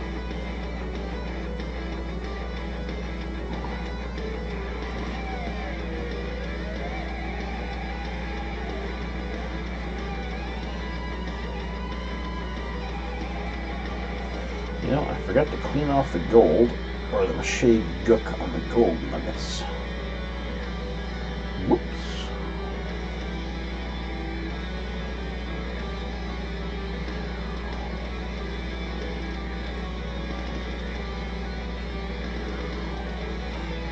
You know, I forgot to clean off the gold, or the mache gook on the gold nuggets. Whoops.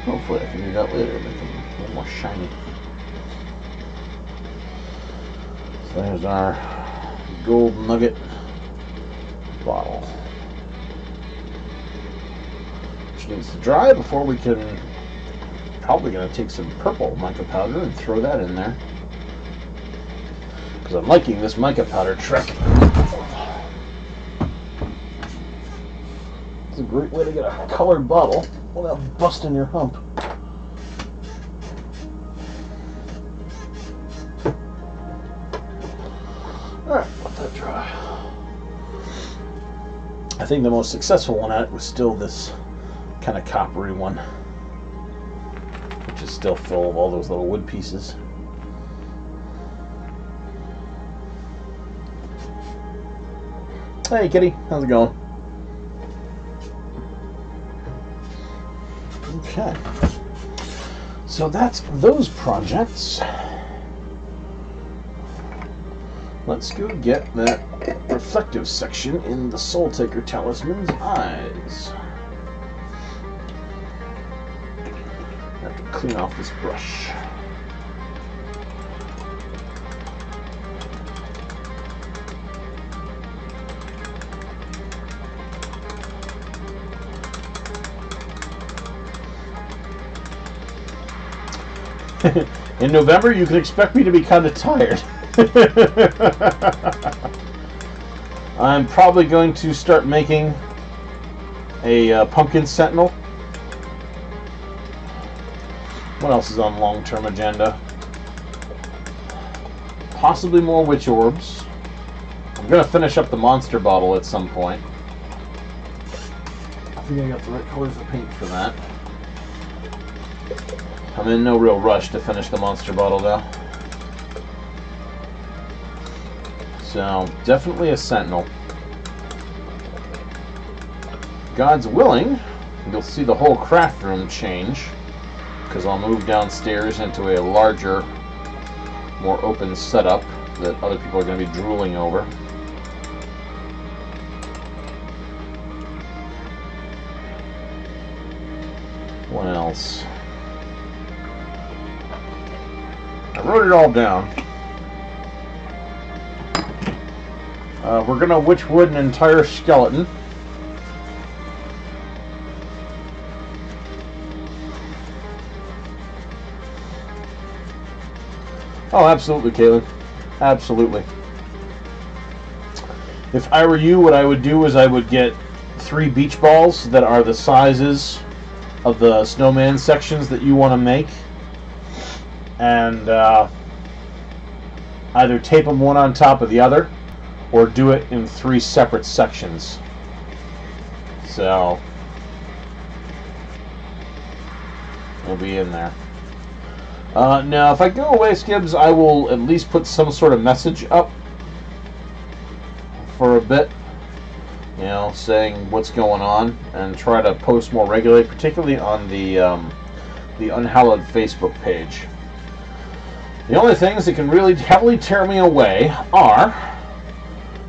Hopefully I can do that later, make them a little more shiny. So there's our gold nugget bottle. Needs to dry before we can. Probably going to take some purple mica powder and throw that in there, because I'm liking this mica powder trick. It's a great way to get a colored bottle without busting your hump. Alright, let that dry. I think the most successful one at it was still this kind of coppery one, which is still full of all those little wood pieces. Hey kitty, how's it going? Okay, so that's those projects. Let's go get that reflective section in the Soul Taker Talisman's eyes. Clean off this brush. In November, you can expect me to be kind of tired. I'm probably going to start making a pumpkin sentinel. What else is on long-term agenda? Possibly more witch orbs. I'm going to finish up the monster bottle at some point. I think I got the right colors of paint for that. I'm in no real rush to finish the monster bottle though. So, definitely a sentinel. God's willing, you'll see the whole craft room change, because I'll move downstairs into a larger, more open setup that other people are going to be drooling over. What else? I wrote it all down. We're going to witchwood an entire skeleton. Oh, absolutely, Caitlin. Absolutely. If I were you, what I would do is I would get 3 beach balls that are the sizes of the snowman sections that you want to make, and either tape them one on top of the other, or do it in 3 separate sections. So it'll be in there. Now, if I go away, Skibbs, I will at least put some sort of message up for a bit, you know, saying what's going on, and try to post more regularly, particularly on the Unhallowed Facebook page. The only things that can really heavily tear me away are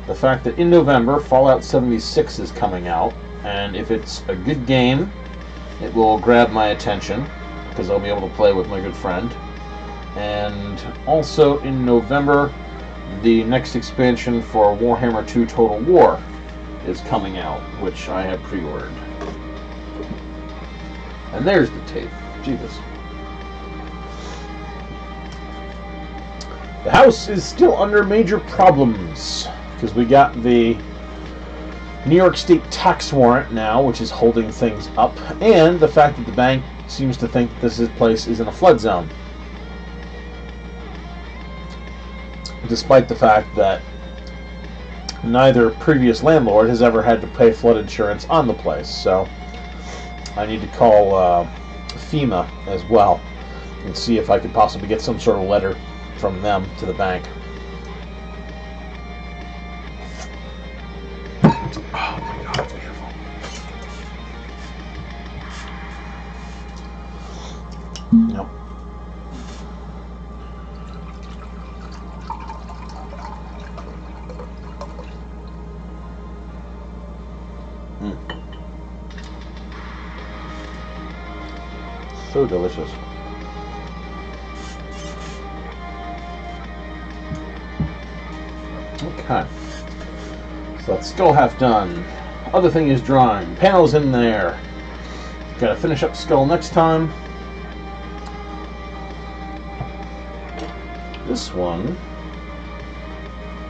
the fact that in November, Fallout 76 is coming out, and if it's a good game, it will grab my attention, because I'll be able to play with my good friend. And also in November, the next expansion for Warhammer 2 Total War is coming out, which I have pre-ordered. And there's the tape. Jesus. The house is still under major problems, because we got the New York State tax warrant now, which is holding things up, and the fact that the bank seems to think this place is in a flood zone, despite the fact that neither previous landlord has ever had to pay flood insurance on the place. So I need to call FEMA as well and see if I could possibly get some sort of letter from them to the bank. Oh my God, it's beautiful. No. So delicious. Okay. So that's skull half done. Other thing is drawing. Panels in there. Gotta finish up skull next time. This one,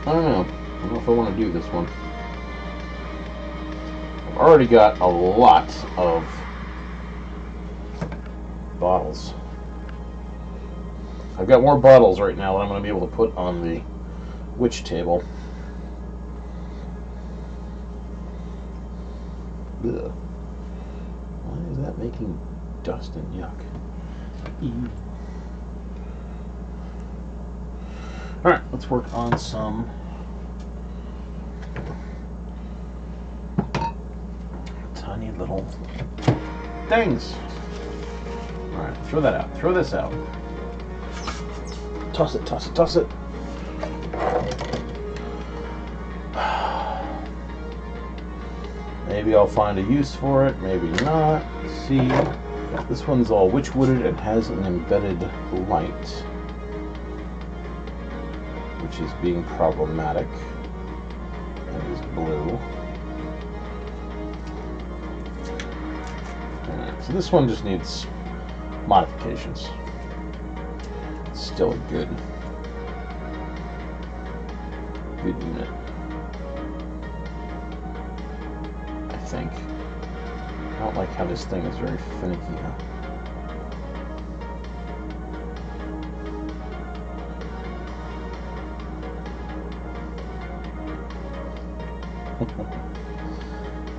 I don't know. I don't know if I want to do this one. I've already got a lot of bottles. I've got more bottles right now that I'm going to be able to put on the witch table. Ugh. Why is that making dust and yuck? Ew. Alright, let's work on some tiny little things. Alright, throw that out. Throw this out. Toss it, toss it, toss it. Maybe I'll find a use for it, maybe not. Let's see. This one's all witchwooded and has an embedded light, which is being problematic. It is blue. Alright, so this one just needs modifications. It's still a good unit, I think. I don't like how this thing is very finicky now.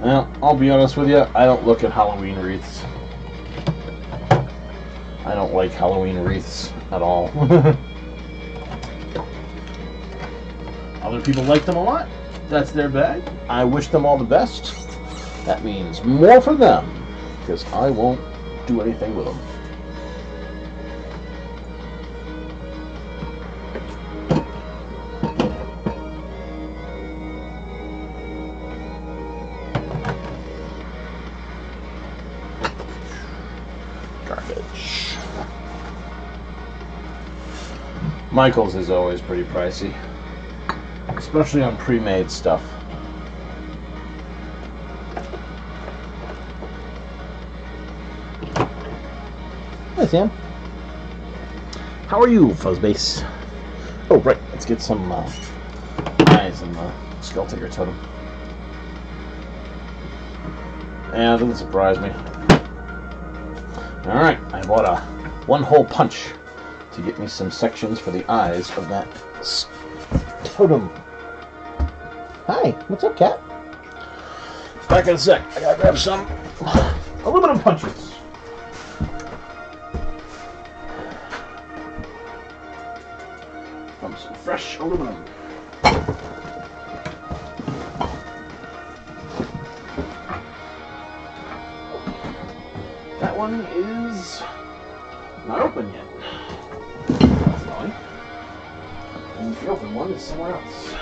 Well, I'll be honest with you, I don't look at Halloween wreaths. I don't like Halloween wreaths at all. Other people like them a lot. That's their bag. I wish them all the best. That means more for them, because I won't do anything with them. Garbage. Michael's is always pretty pricey. especially on pre-made stuff. Hi, Sam. How are you, Fuzzbase? Oh, right. Let's get some eyes in the Skull Tiger totem. Yeah, it doesn't surprise me. Alright, I bought a one-hole punch to get me some sections for the eyes of that totem. Hi, what's up, cat? Back in a sec. I gotta grab some aluminum punches. From some fresh aluminum. That one is not open yet. That's annoying. And the open one is somewhere else.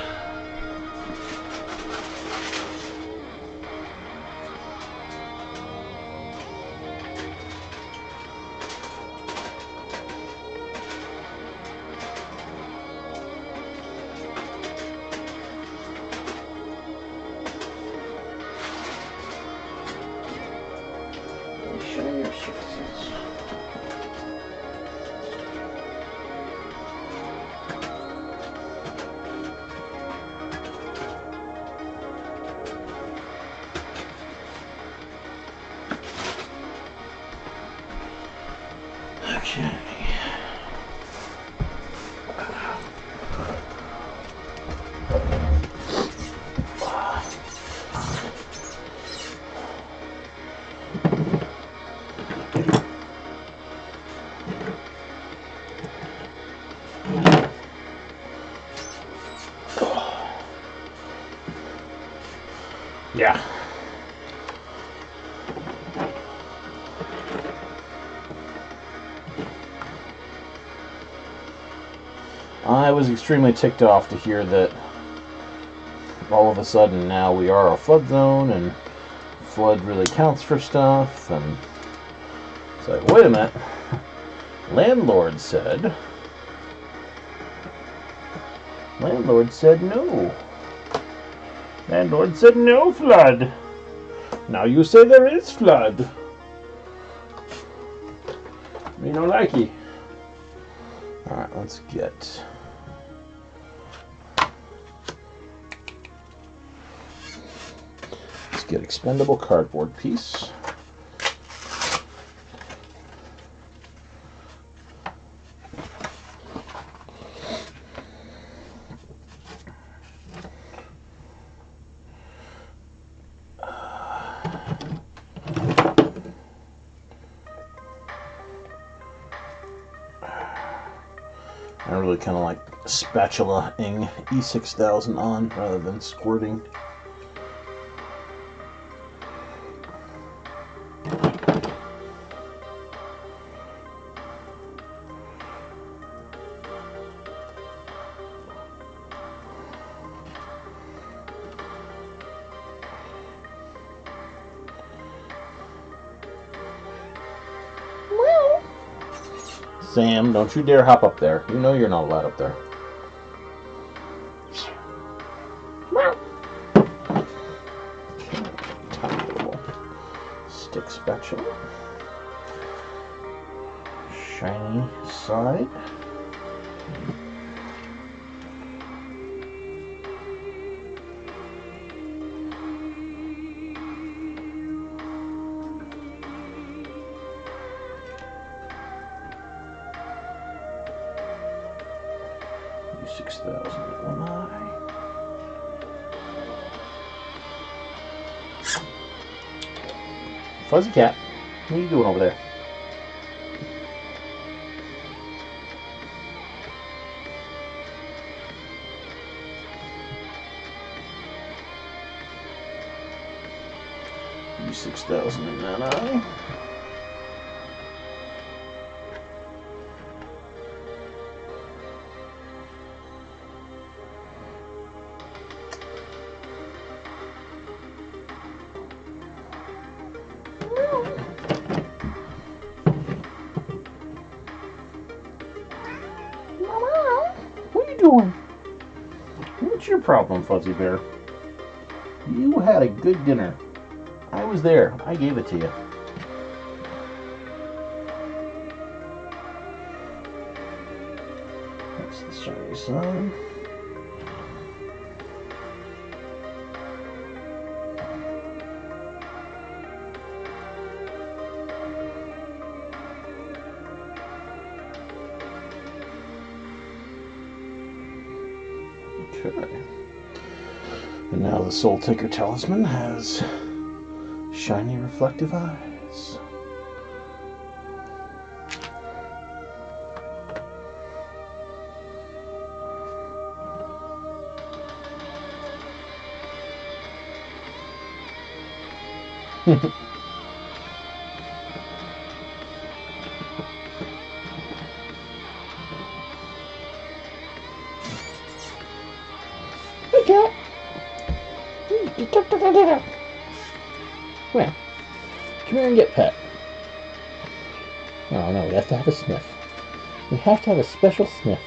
Okay. Yeah. I was extremely ticked off to hear that all of a sudden now we are a flood zone and flood really counts for stuff, and it's like, wait a minute. Landlord said no. Landlord said no flood. Now you say there is flood. Me no likey. Alright, let's get expendable cardboard piece. I really kind of like spatula-ing E6000 on rather than squirting. Sam, don't you dare hop up there. You know you're not allowed up there. Tiny little stick spatula. Shiny side. Fuzzy cat, what are you doing over there? U6000 in that eye. What are you doing? What's your problem, Fuzzy Bear? You had a good dinner. I was there. I gave it to you. That's the shiny sun. Okay. And now the Soul Taker Talisman has shiny reflective eyes. Hey, cat. Well, come here and get pet. Oh no, we have to have a sniff. We have to have a special sniff.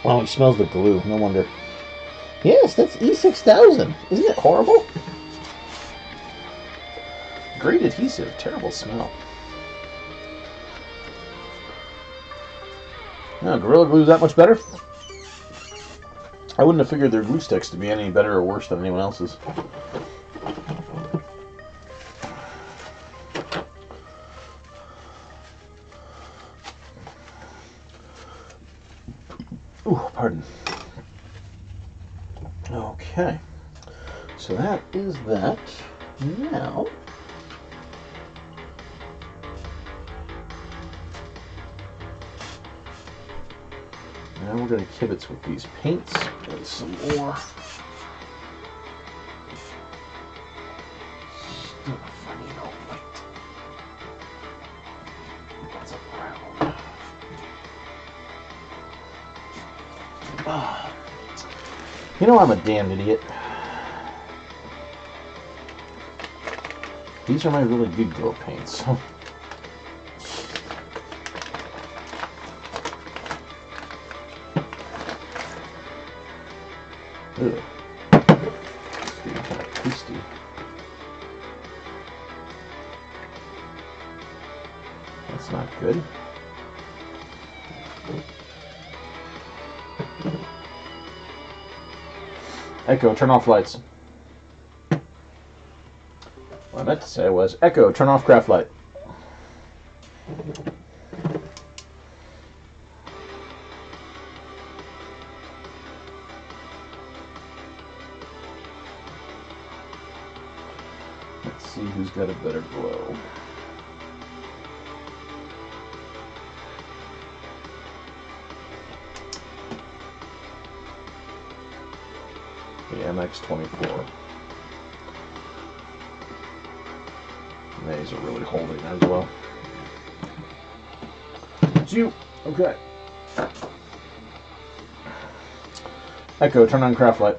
Oh, he smells the glue. No wonder. Yes, that's E6000. Isn't it horrible? Great adhesive. Terrible smell. No, Gorilla Glue's that much better? I wouldn't have figured their glue sticks to be any better or worse than anyone else's. Ooh, pardon. Okay. So that is that. Now, we're going to kibitz with these paints and some more stuff. I need all white. What's up brown? Ah. You know I'm a damn idiot. These are my really good glow paints. Ugh. It's getting kind of tasty. That's not good. Echo, turn off lights. What I meant to say was, Echo, turn off craft light. Let's see who's got a better glow. The MX-24. These are really holding as well. It's you. Okay. Echo, turn on craft light.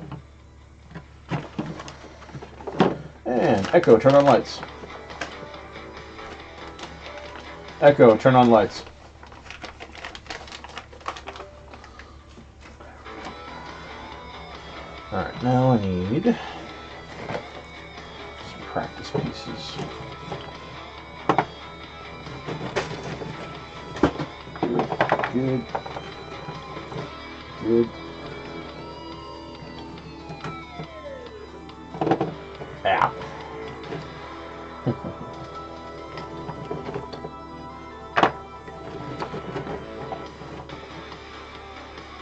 And Echo, turn on lights. Echo, turn on lights. Alright, now I need some practice pieces. Good. Good. Ow.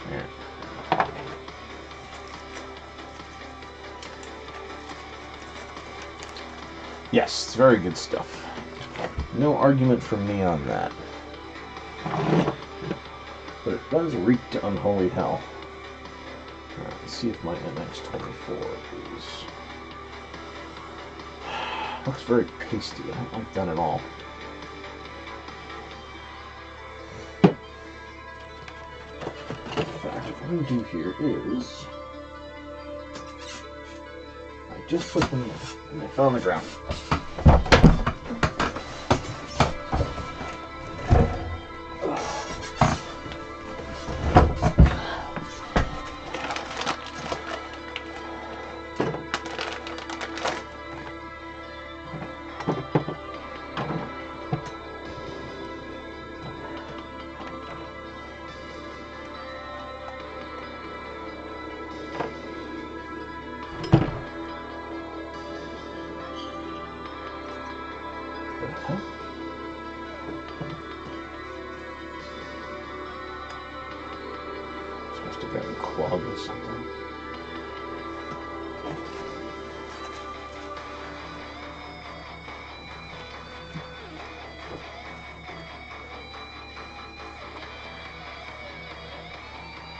There. Yes, it's very good stuff. No argument from me on that. But it does reek to unholy hell. Alright, let's see if my MX-24 is... Looks very pasty. I don't like that at all. In fact, what I'm going to do here is... I just put them in, and they fell on the ground. something.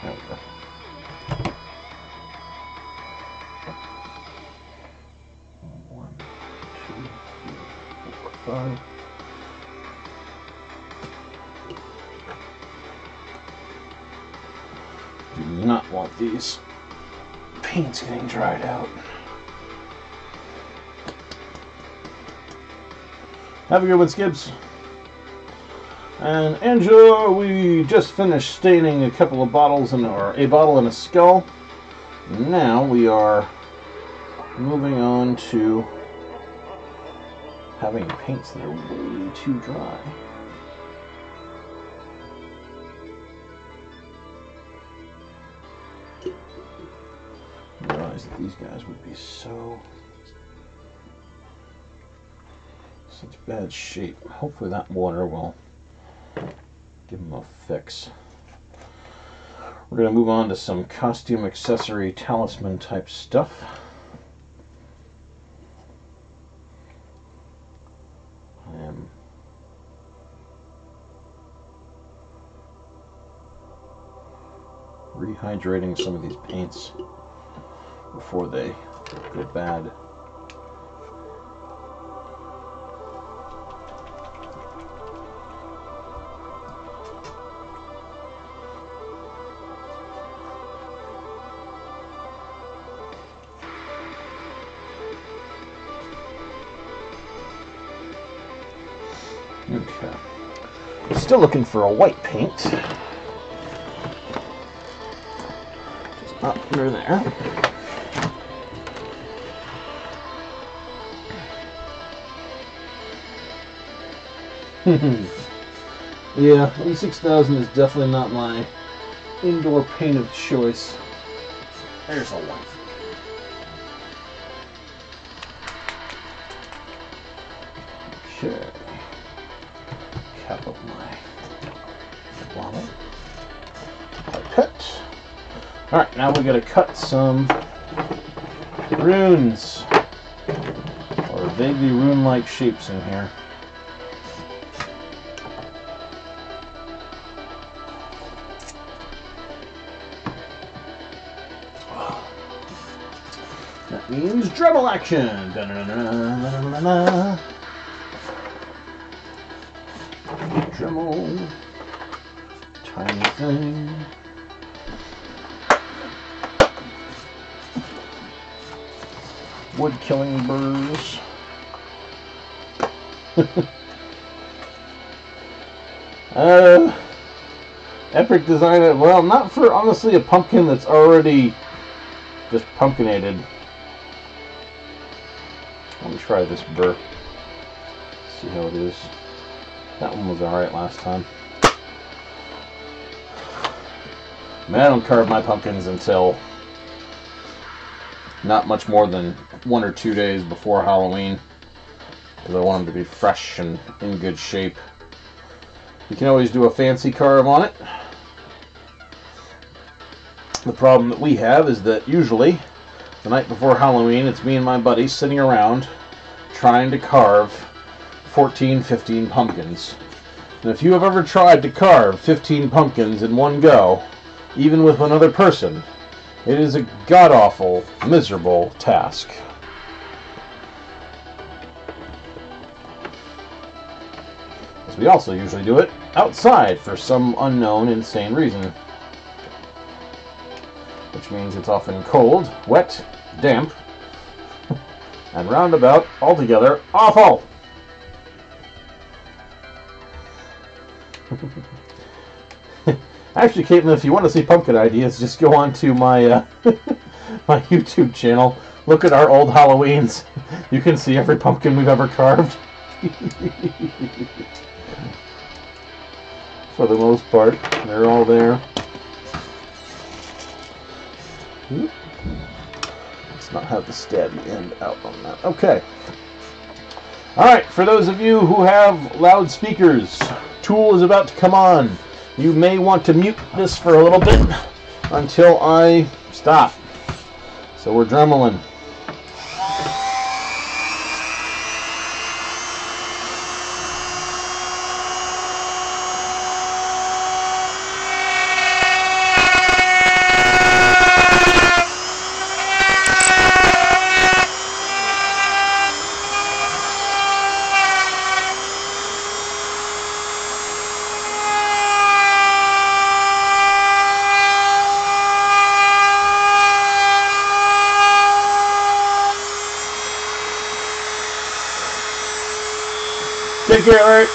There we go. One, two, three, four, five. Do not want these paints getting dried out. Have a good one, Skibbs. And Angela, we just finished staining a couple of bottles or a bottle and a skull. Now we are moving on to having paints that are way too dry. I realize that these guys would be such bad shape. Hopefully that water will give them a fix. We're going to move on to some costume accessory talisman type stuff. I am rehydrating some of these paints before they go bad. Okay. Still looking for a white paint. Just up under there. Yeah, E6000 is definitely not my indoor paint of choice. There's a white. Okay. Cap up my bottle. Pipette. Alright, now we gotta cut some runes. Or vaguely rune-like shapes in here. That means Dremel action! Da-na-na-na-na-na-na-na. Dremel. Tiny thing. Wood killing burrs. Epic design it. Well, not for honestly a pumpkin that's already just pumpkinated. Let me try this burr. See how it is. That one was alright last time. Man, I don't carve my pumpkins until not much more than 1 or 2 days before Halloween, because I want them to be fresh and in good shape. You can always do a fancy carve on it. The problem that we have is that usually the night before Halloween, it's me and my buddies sitting around trying to carve 14, 15 pumpkins. And if you have ever tried to carve 15 pumpkins in one go, even with another person, it is a god-awful, miserable task. As we also usually do it outside for some unknown, insane reason. Which means it's often cold, wet, damp, and roundabout, altogether awful! Actually, Caitlin, if you want to see pumpkin ideas, just go on to my my YouTube channel. Look at our old Halloweens. You can see every pumpkin we've ever carved. For the most part, they're all there. Let's not have the stabby end out on that. Okay. Alright, for those of you who have loudspeakers, Tool is about to come on. You may want to mute this for a little bit until I Stop. So we're dremeling. Take care, Eric.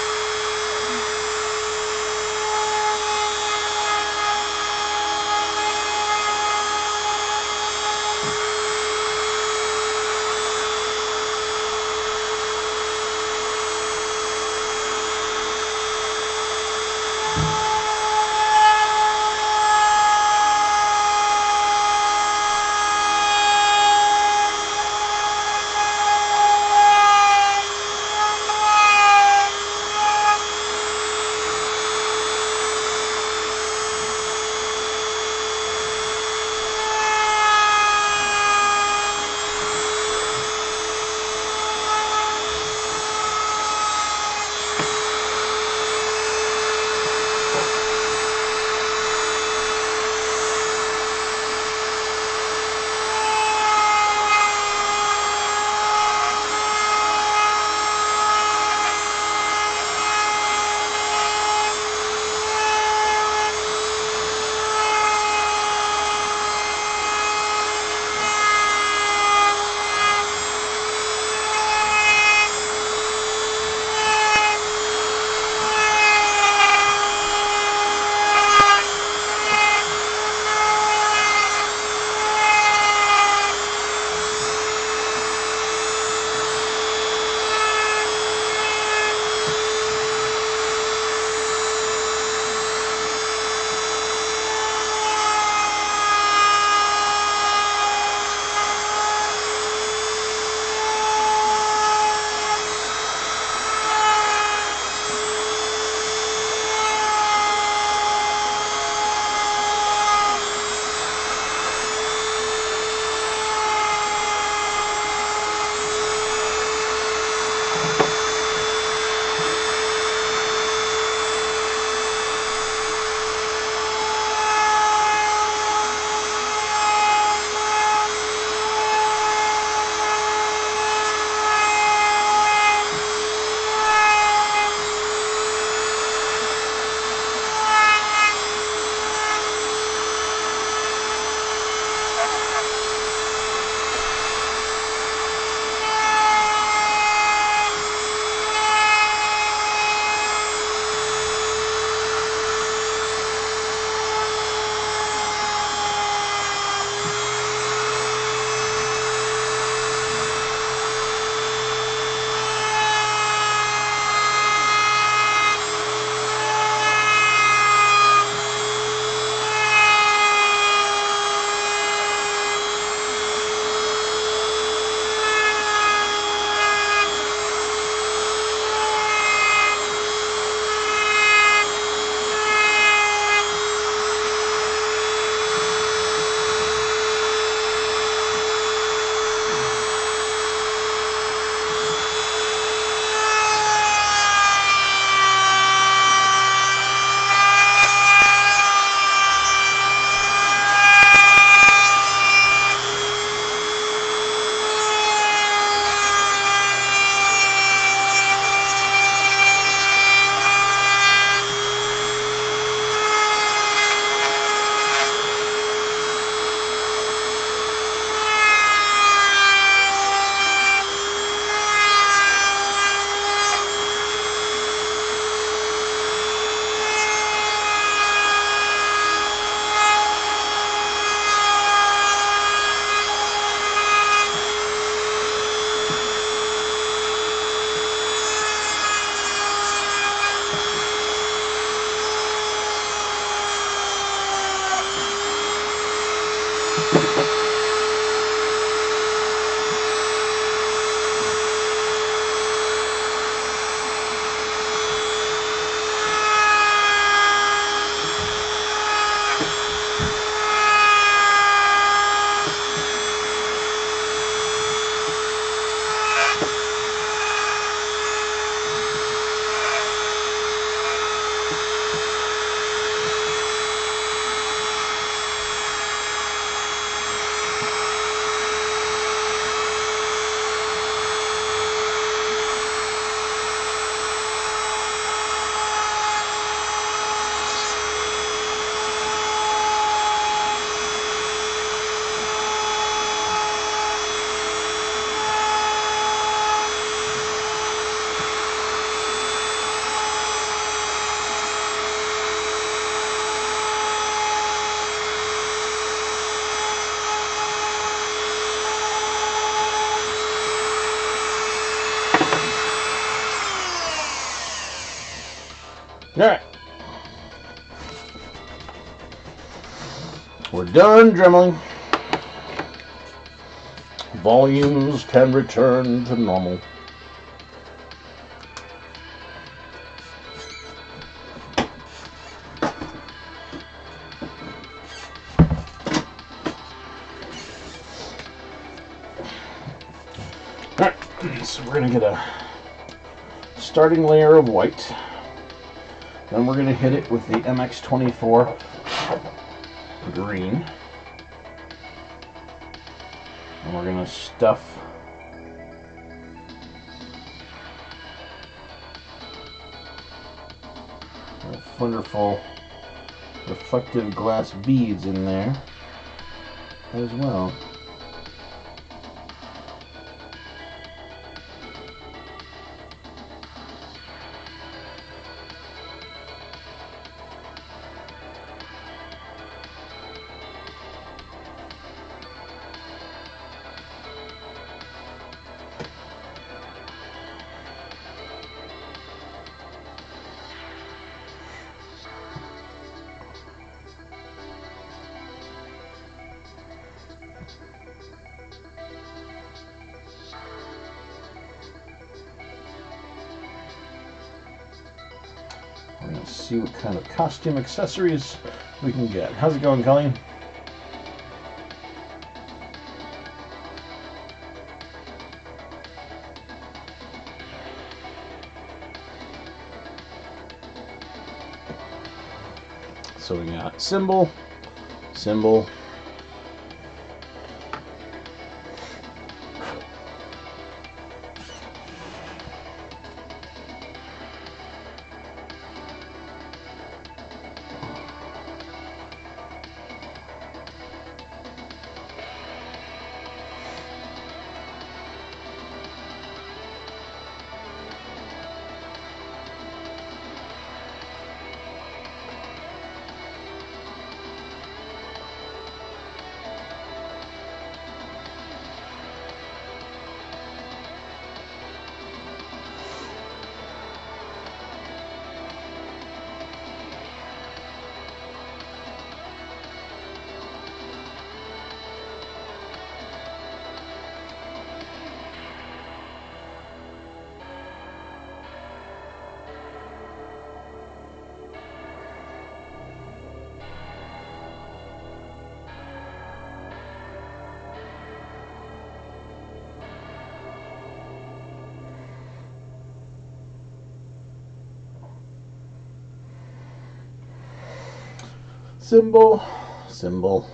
Alright. We're done dremeling. Volumes can return to normal. Alright, so we're going to get a starting layer of white. Then we're going to hit it with the MX24 green. And we're going to stuff the wonderful reflective glass beads in there as well. We're going to see what kind of costume accessories we can get. How's it going, Colleen? So we got symbol, symbol, symbol, symbol.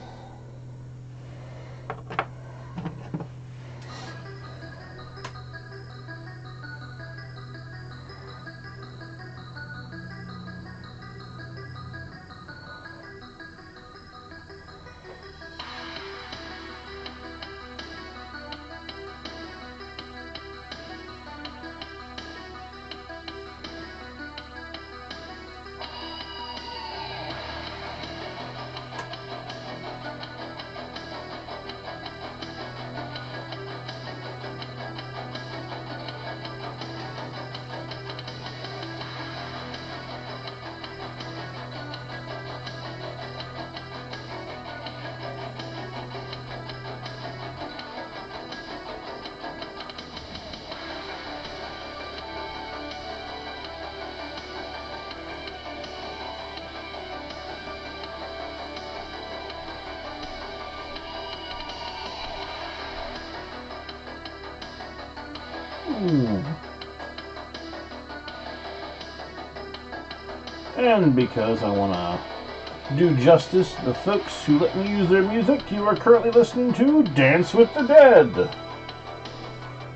And because I want to do justice to the folks who let me use their music, you are currently listening to Dance with the Dead.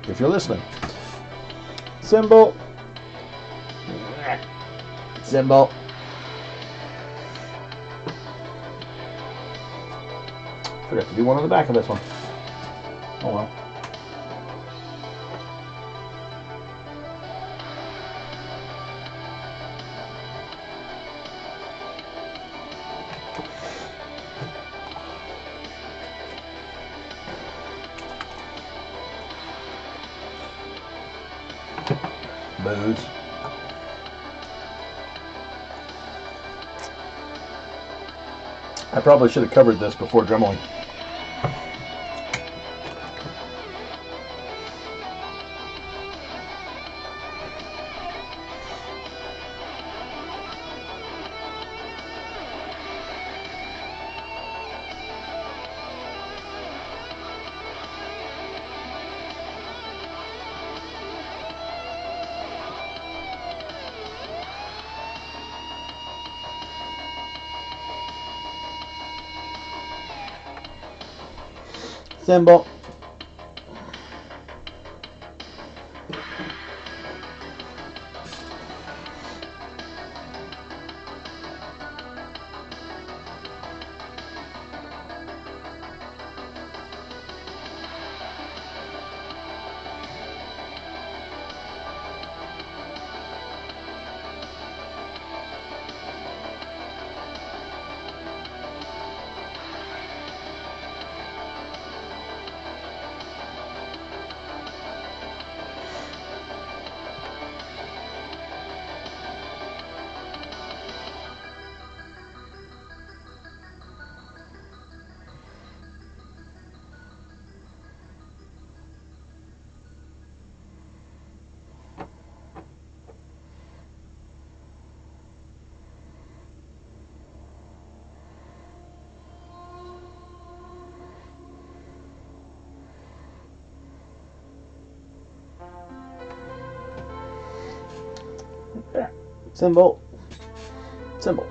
If you're listening. Symbol. Symbol. Forgot to do one on the back of this one. Oh well. Booze. I probably should have covered this before dremeling. Symbol. Symbol. Symbol.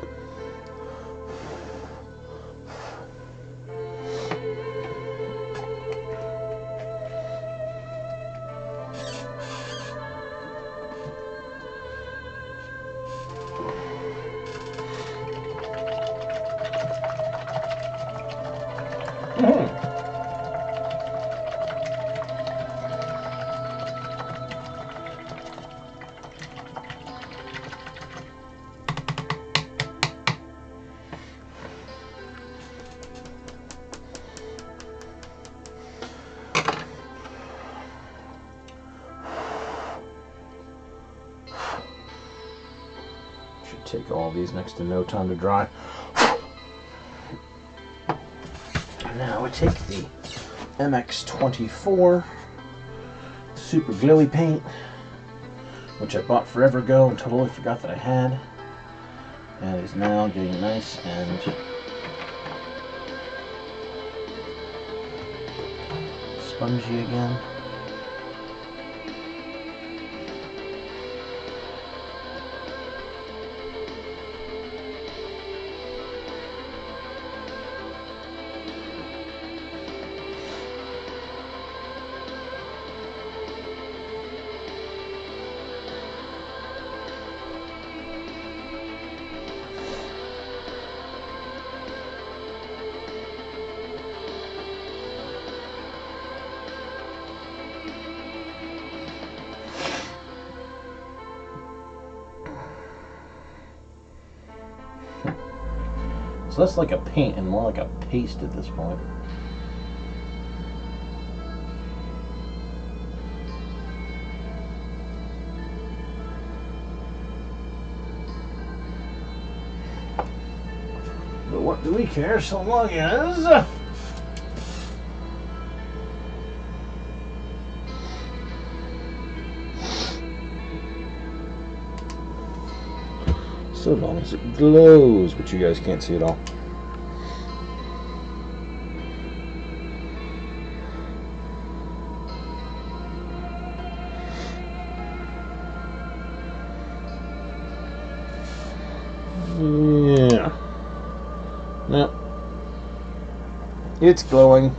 Take all these next to no time to dry. Now we take the MX24 super glowy paint, which I bought forever ago and totally forgot that I had, and is now getting nice and spongy again. So that's like a paint and more like a paste at this point. But what do we care so long as so long as it glows, but you guys can't see it all. Yeah. No. It's glowing.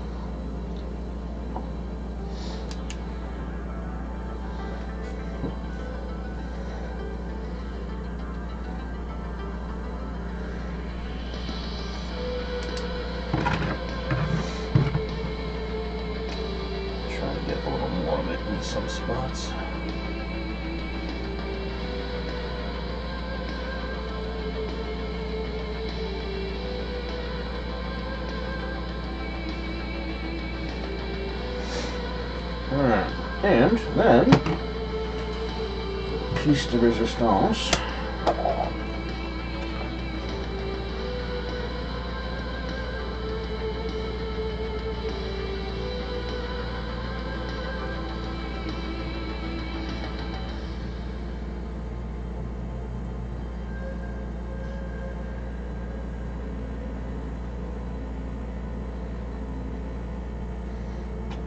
Some spots. Alright, and then piece de resistance.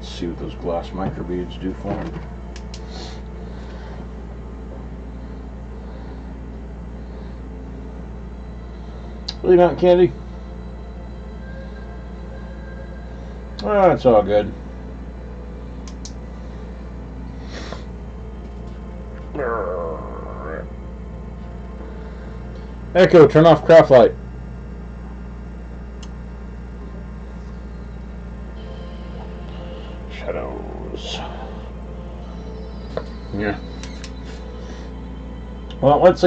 Let's see what those glass microbeads do for me. Really not candy? Oh, it's all good. Echo, turn off craft light. Shadows. Yeah. Well, it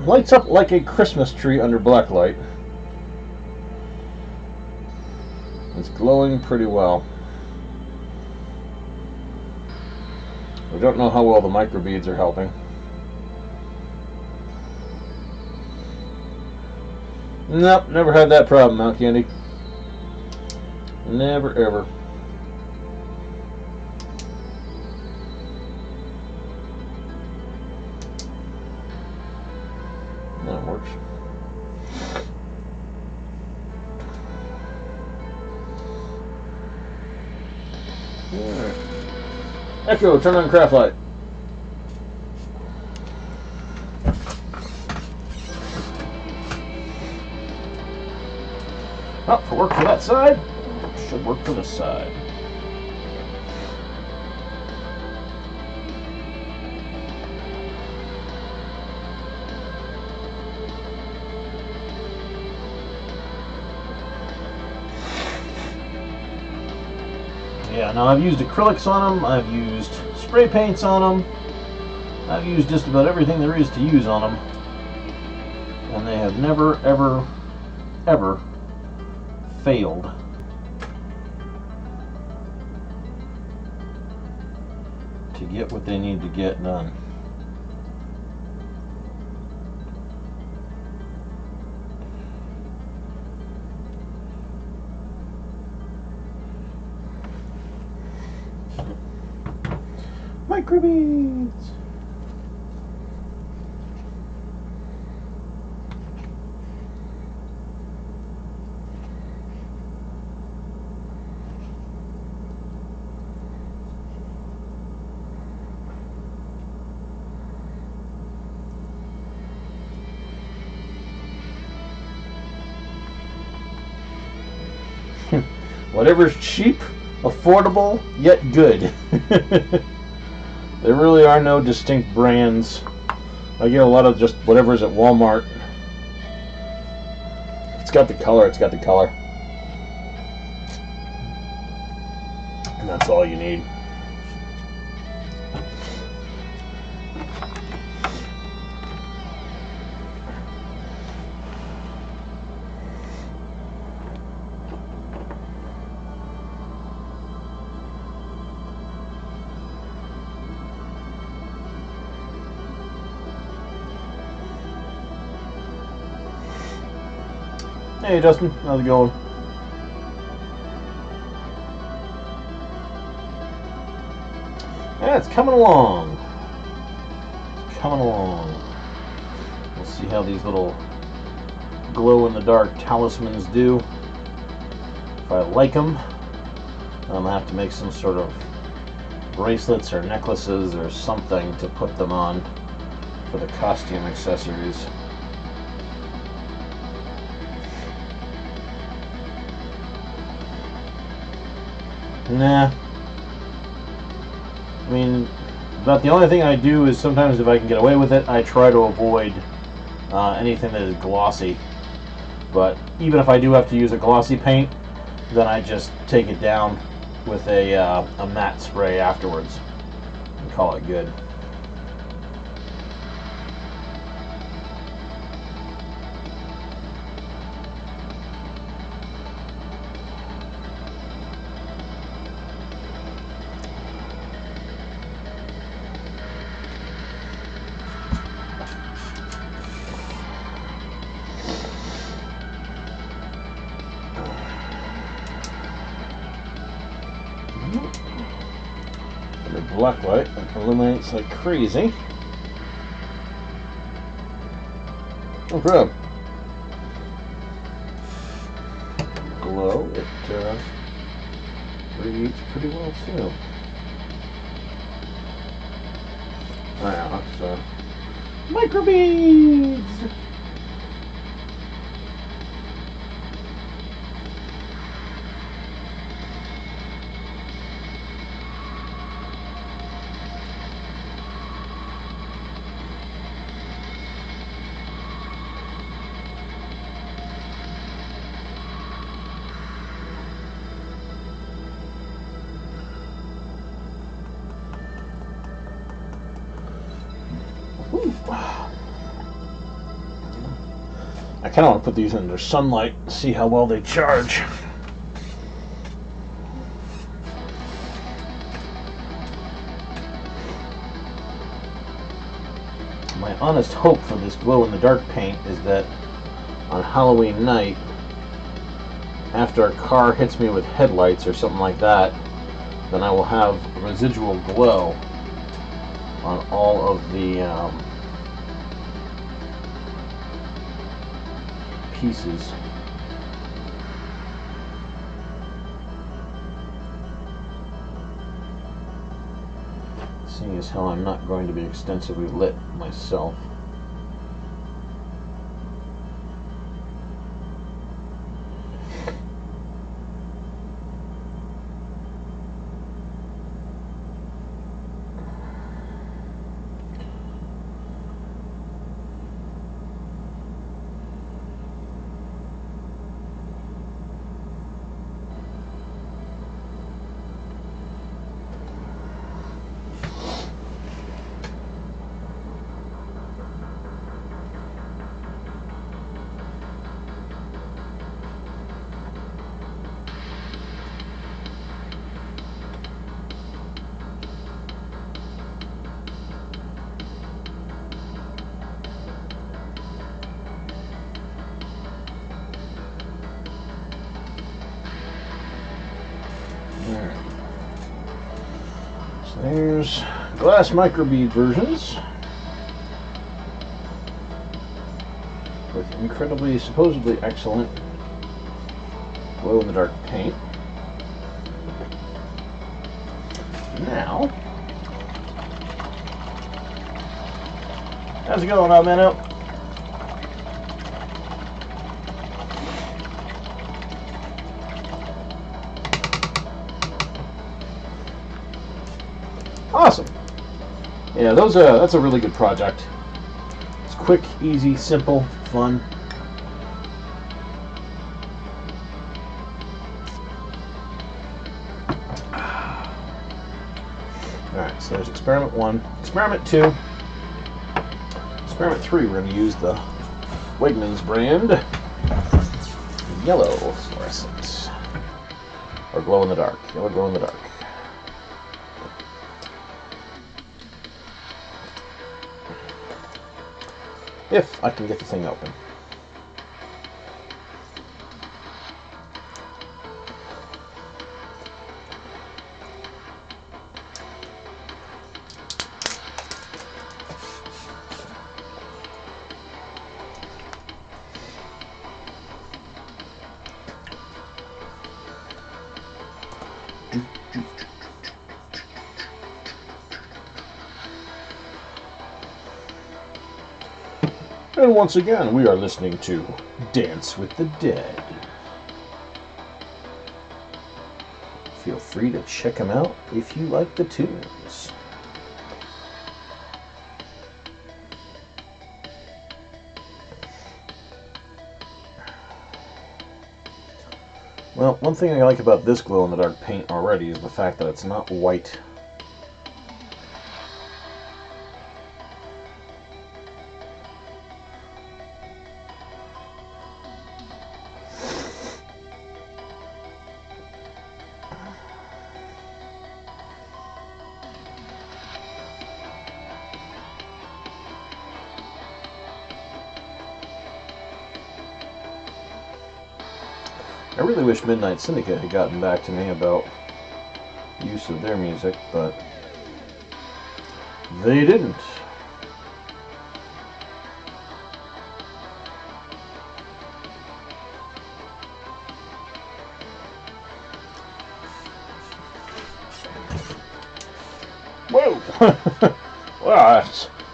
lights up like a Christmas tree under black light. It's glowing pretty well. I don't know how well the microbeads are helping. Nope, never had that problem, Mount Candy. Never ever. That works. Alright. Echo, turn on craft light. Oh, if it worked for that side, it should work for this side. Yeah, now I've used acrylics on them, I've used spray paints on them, I've used just about everything there is to use on them, and they have never, ever, ever failed. To get what they need to get done. Microbeads! Whatever's cheap, affordable, yet good. There really are no distinct brands. I get a lot of just whatever's at Walmart. It's got the color, it's got the color. And that's all you need. Hey Justin, how's it going? Yeah, it's coming along. It's coming along. We'll see how these little glow-in-the-dark talismans do. If I like them, I'm going to have to make some sort of bracelets or necklaces or something to put them on for the costume accessories. Nah. I mean, about the only thing I do is sometimes if I can get away with it, I try to avoid anything that is glossy. But even if I do have to use a glossy paint, then I just take it down with a matte spray afterwards and call it good. The black light illuminates like crazy. No problem. Glow, it radiates pretty well too. Oh yeah, that's microbeads! I kind of want to put these under sunlight and see how well they charge. My honest hope for this glow-in-the-dark paint is that on Halloween night, after a car hits me with headlights or something like that, then I will have residual glow on all of the pieces. Seeing as how I'm not going to be extensively lit myself. So there's glass microbead versions with incredibly, supposedly excellent glow-in-the-dark paint. Now, how's it going, Menno? Awesome. Yeah, that's a really good project. It's quick, easy, simple, fun. Alright, so there's experiment 1. Experiment 2. Experiment 3, we're going to use the Wegmans brand yellow fluorescent. Or glow-in-the-dark. Yellow glow-in-the-dark. If I can get the thing open. And once again, we are listening to Dance with the Dead. Feel free to check them out if you like the tunes. Well, one thing I like about this glow-in-the-dark paint already is the fact that it's not white. I really wish Midnight Syndicate had gotten back to me about use of their music, but they didn't. Wow,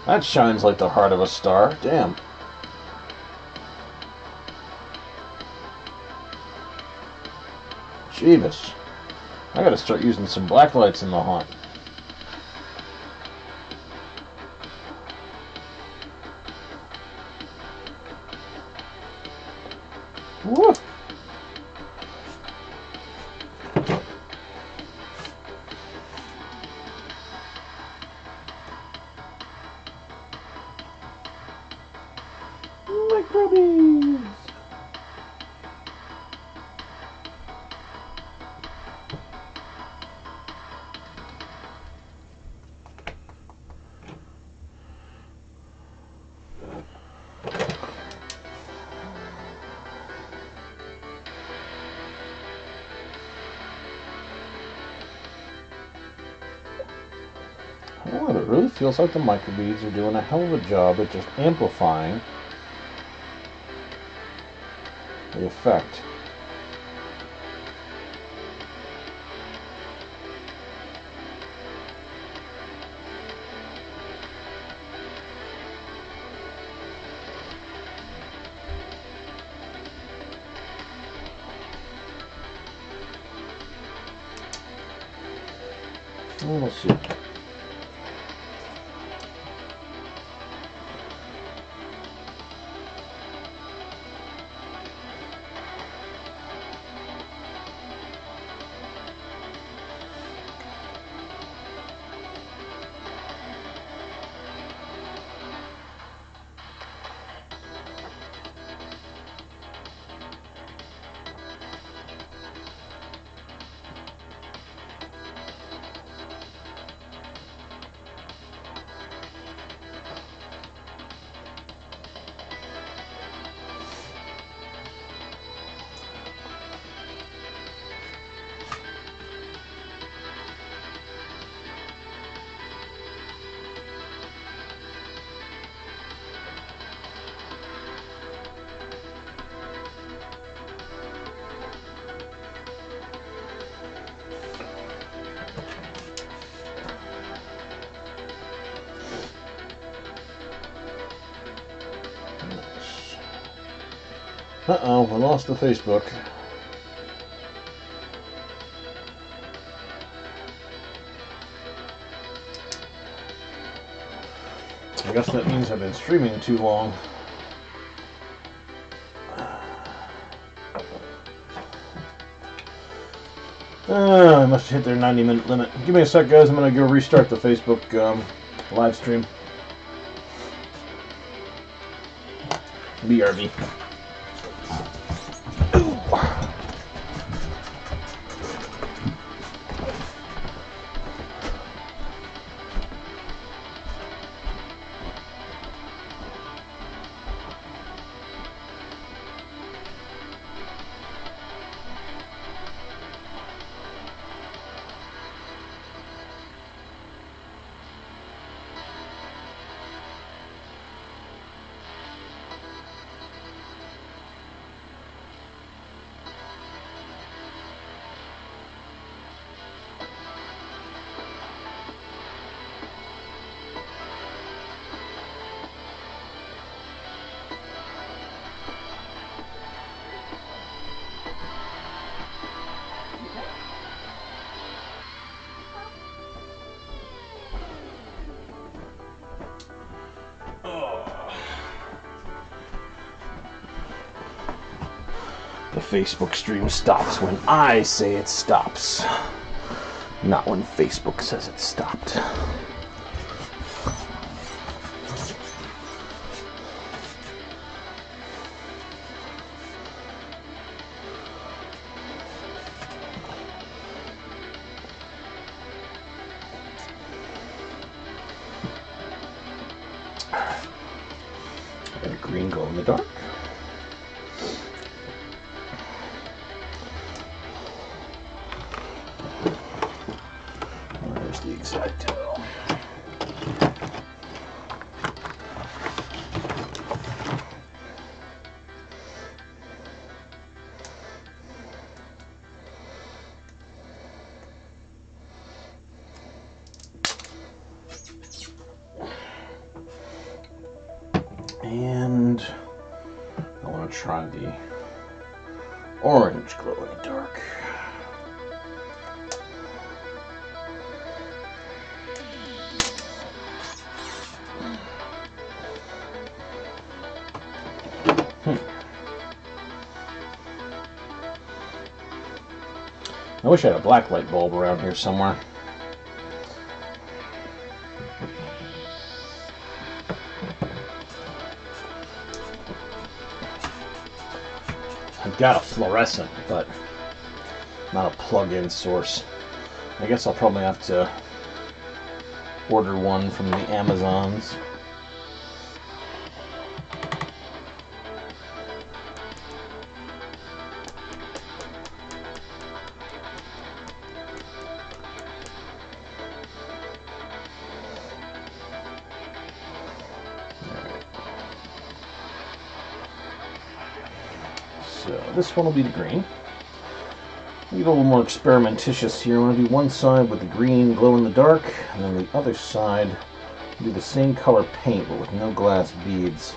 that shines like the heart of a star. Damn. Jeebus. I gotta start using some black lights in the haunt. Woo! Microbees! Well, it really feels like the microbeads are doing a hell of a job at just amplifying the effect. Well, let's see. Uh-oh, I lost the Facebook. I guess that means I've been streaming too long. I must have hit their 90-minute limit. Give me a sec, guys. I'm going to go restart the Facebook live stream. BRB. The Facebook stream stops when I say it stops, not when Facebook says it stopped. Got a green glow in the dark. Where's the X-Acto? And I want to try the orange glow in the dark. I wish I had a black light bulb around here somewhere. I've got a fluorescent, but not a plug-in source. I guess I'll probably have to order one from the Amazons. So this one will be the green. Get a little more experimentitious here. I'm going to do one side with the green glow in the dark, and then the other side do the same color paint but with no glass beads.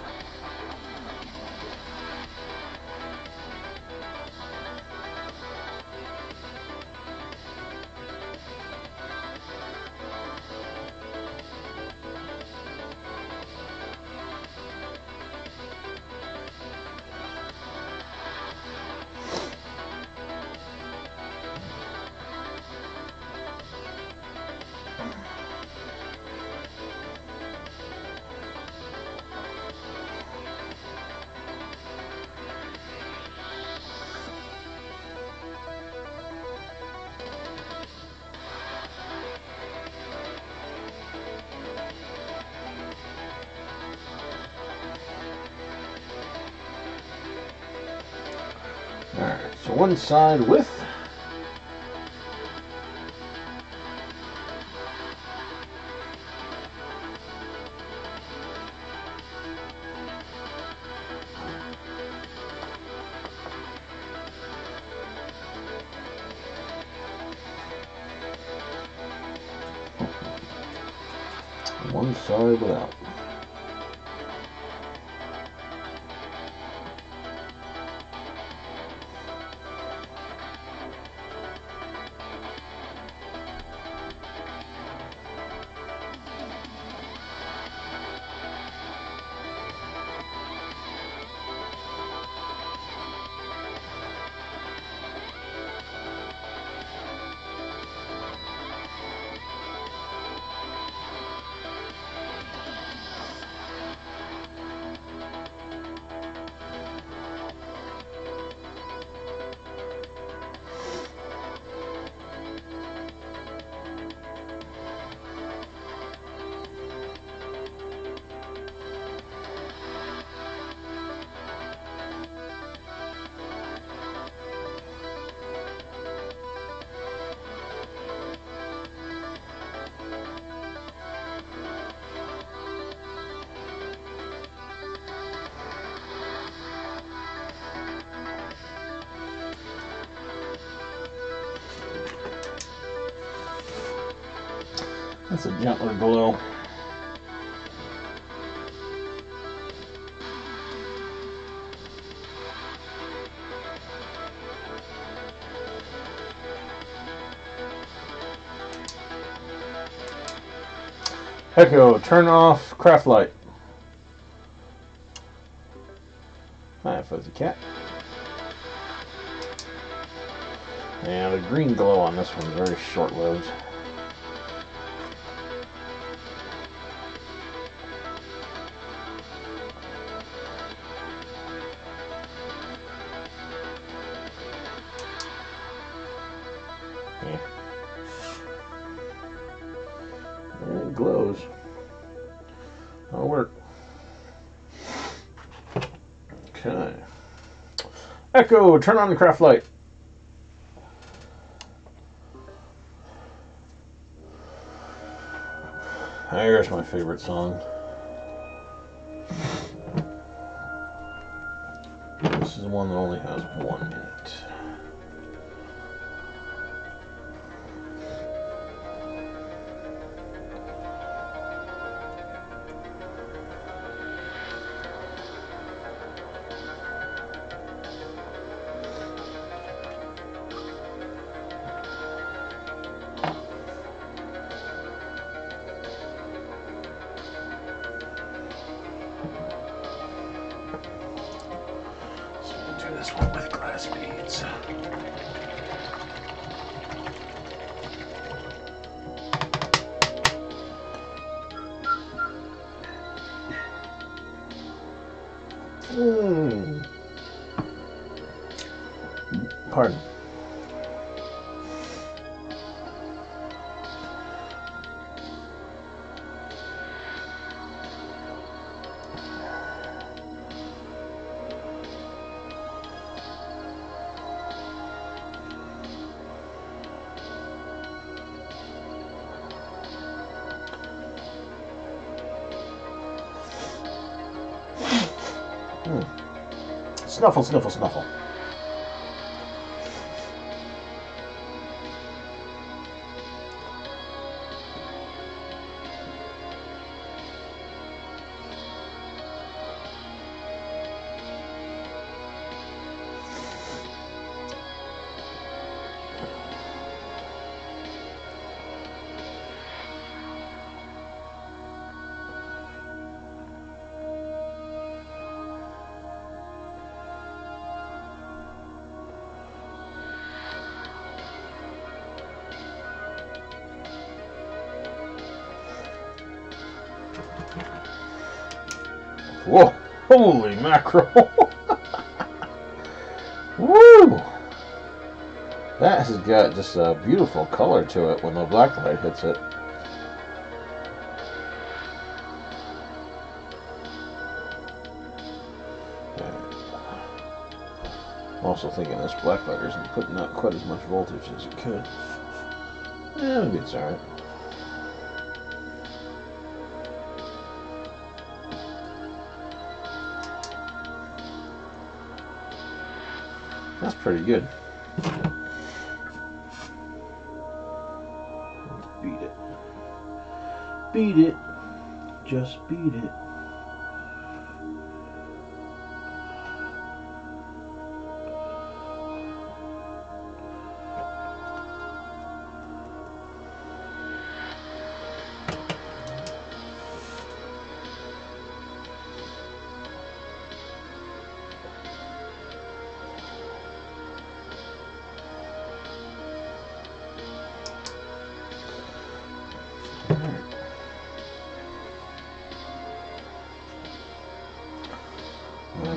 Alright, so one side with one side without. That's a gentler glow. Echo, turn off craft light. Hi, Fuzzy Cat. Yeah, the green glow on this one's very short-lived. Yeah. It glows. That'll work. Okay. Echo, turn on the craft light. Here's my favorite song. This is the one that only has 1 minute. its beads. Pardon. Snuffle, sniffle, snuffle. Whoa, holy mackerel. Woo! That has got just a beautiful color to it when the black light hits it. I'm also thinking this black light isn't putting out quite as much voltage as it could. Yeah, maybe it's alright. That's pretty good. Beat it. Beat it. Just beat it.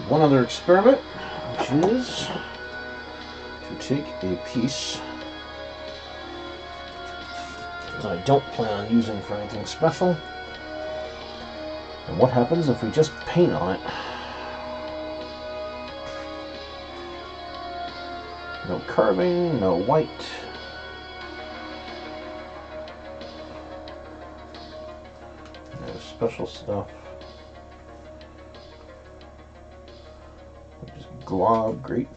One other experiment, which is to take a piece that I don't plan on using for anything special, and what happens if we just paint on it? No carving, no white. No special stuff. Just glob great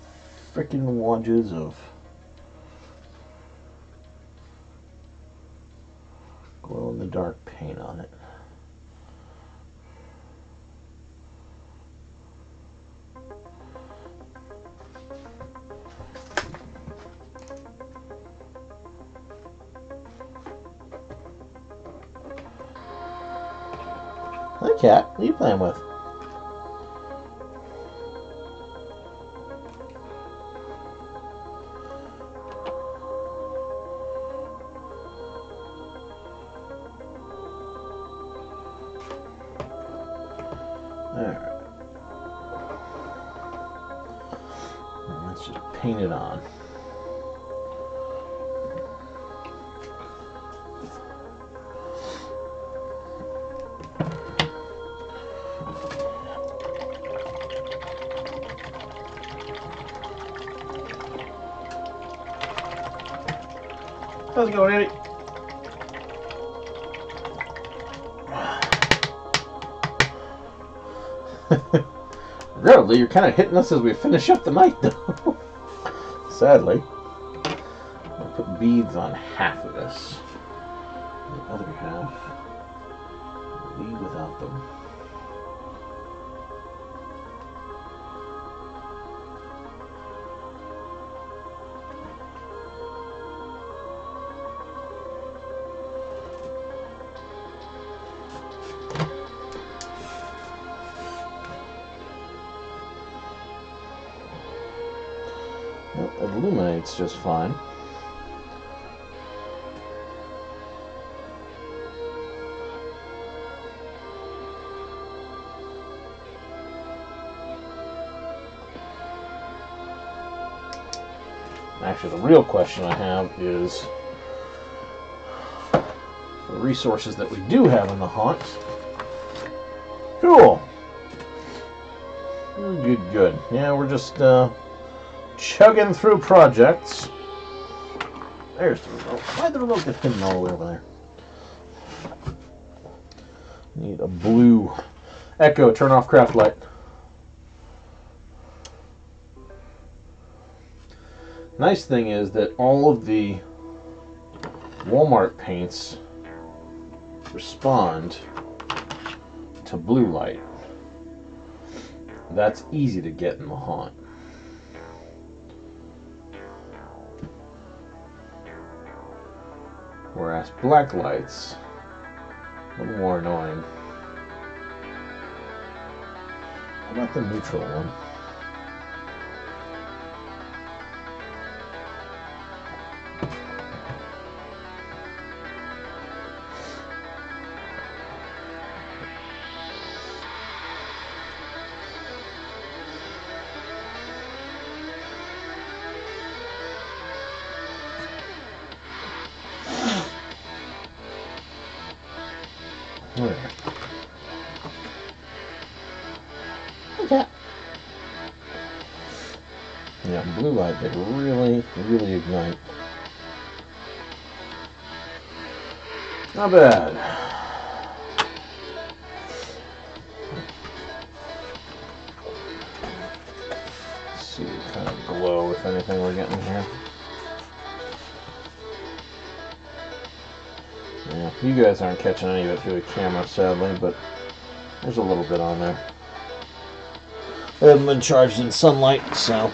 frickin' wadges of glow-in-the-dark paint on it. Hi, cat. What are you playing with? Alright. Let's just paint it on. How's it going, Andy? Really, you're kind of hitting us as we finish up the night, though. Sadly. I'll put beads on half of this. The other half, leave without them. lights just fine. Actually, the real question I have is the resources that we do have in the haunt. Cool. Good, good. Yeah, we're just chugging through projects. There's the remote. Why'd the remote get hidden all the way over there? Need a blue Echo. Turn off craft light. Nice thing is that all of the Walmart paints respond to blue light. That's easy to get in the haunt. Whereas black lights, a little more annoying. How about the neutral one? Okay. Yeah, blue light, they really, really ignite. Not bad. Let's see what kind of glow, if anything, we're getting here. Yeah, you guys aren't catching any of it through the camera, sadly, but there's a little bit on there. It hasn't been charged in sunlight, so...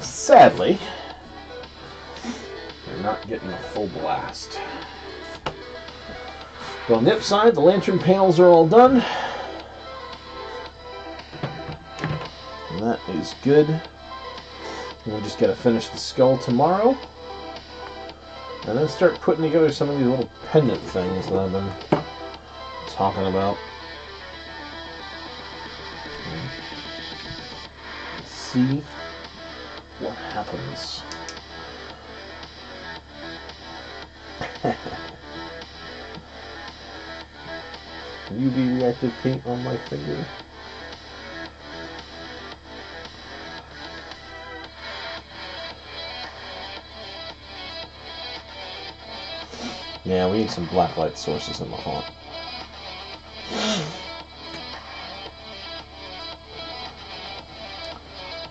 Sadly, you're not getting a full blast. But on the up side, the lantern panels are all done. And that is good. We'll just got to finish the skull tomorrow. And then start putting together some of these little pendant things that I've been talking about. Let's see what happens. UV reactive paint on my finger. Yeah, we need some black light sources in the haunt.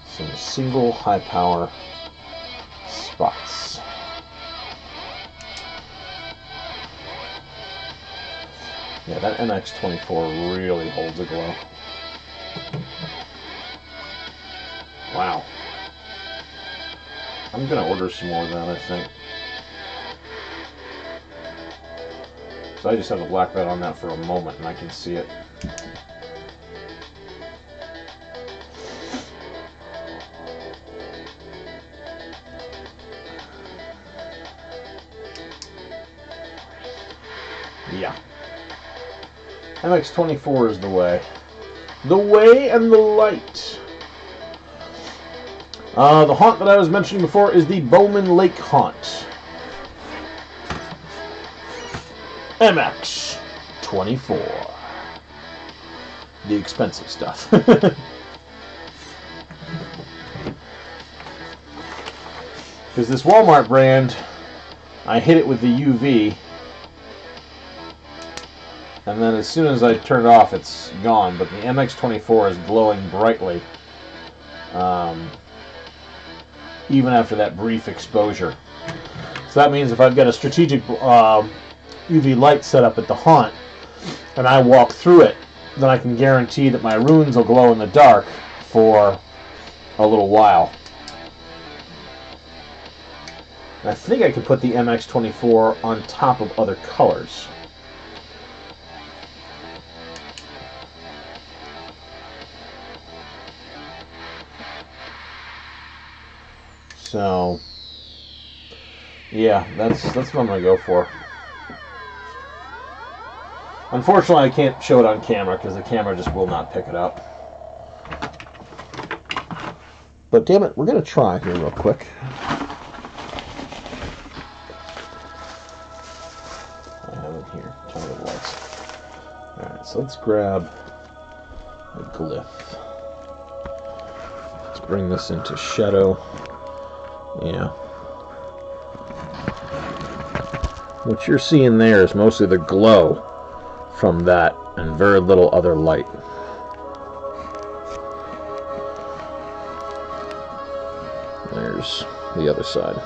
Some single high power spots. Yeah, that MX24 really holds a glow. Wow. I'm gonna order some more of that, I think. So I just have the black light on that for a moment and I can see it. Yeah. MX24 is the way. The way and the light. The haunt that I was mentioning before is the Bowman Lake haunt. MX24. The expensive stuff. Because this Walmart brand, I hit it with the UV, and then as soon as I turn it off, it's gone. But the MX24 is glowing brightly, even after that brief exposure. So that means if I've got a strategic UV light set up at the haunt, and I walk through it, then I can guarantee that my runes will glow in the dark for a little while. And I think I could put the MX24 on top of other colors. So, yeah, that's what I'm going to go for. Unfortunately, I can't show it on camera because the camera just will not pick it up. But damn it, we're going to try here real quick. I have it here. Turn the lights. Alright, so let's grab a glyph. Let's bring this into shadow. Yeah. What you're seeing there is mostly the glow from that and very little other light. There's the other side.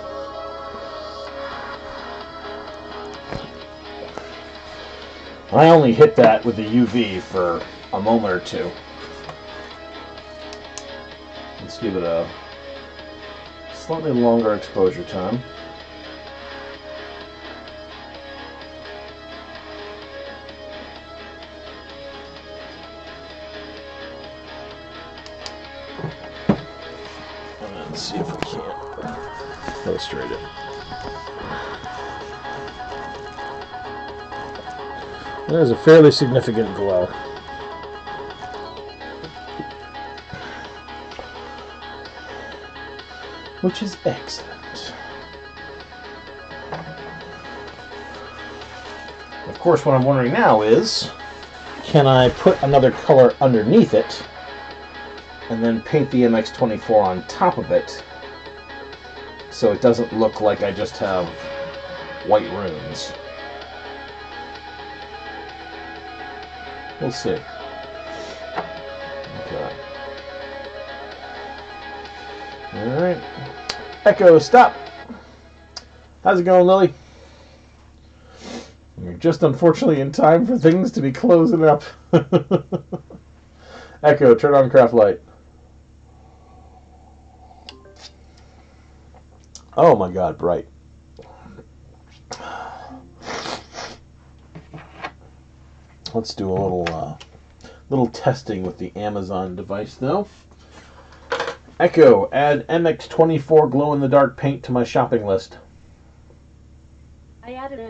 I only hit that with the UV for a moment or two. Let's give it a slightly longer exposure time. And then see if we can't illustrate it. There's a fairly significant glow. Which is excellent. Of course, what I'm wondering now is, can I put another color underneath it and then paint the MX-24 on top of it so it doesn't look like I just have white runes? We'll see. Okay. Alright. Echo, stop! How's it going, Lily? You're just unfortunately in time for things to be closing up. Echo, turn on craft light. Oh my god, bright. Let's do a little testing with the Amazon device, though. Echo, add MX-24 glow-in-the-dark paint to my shopping list. I added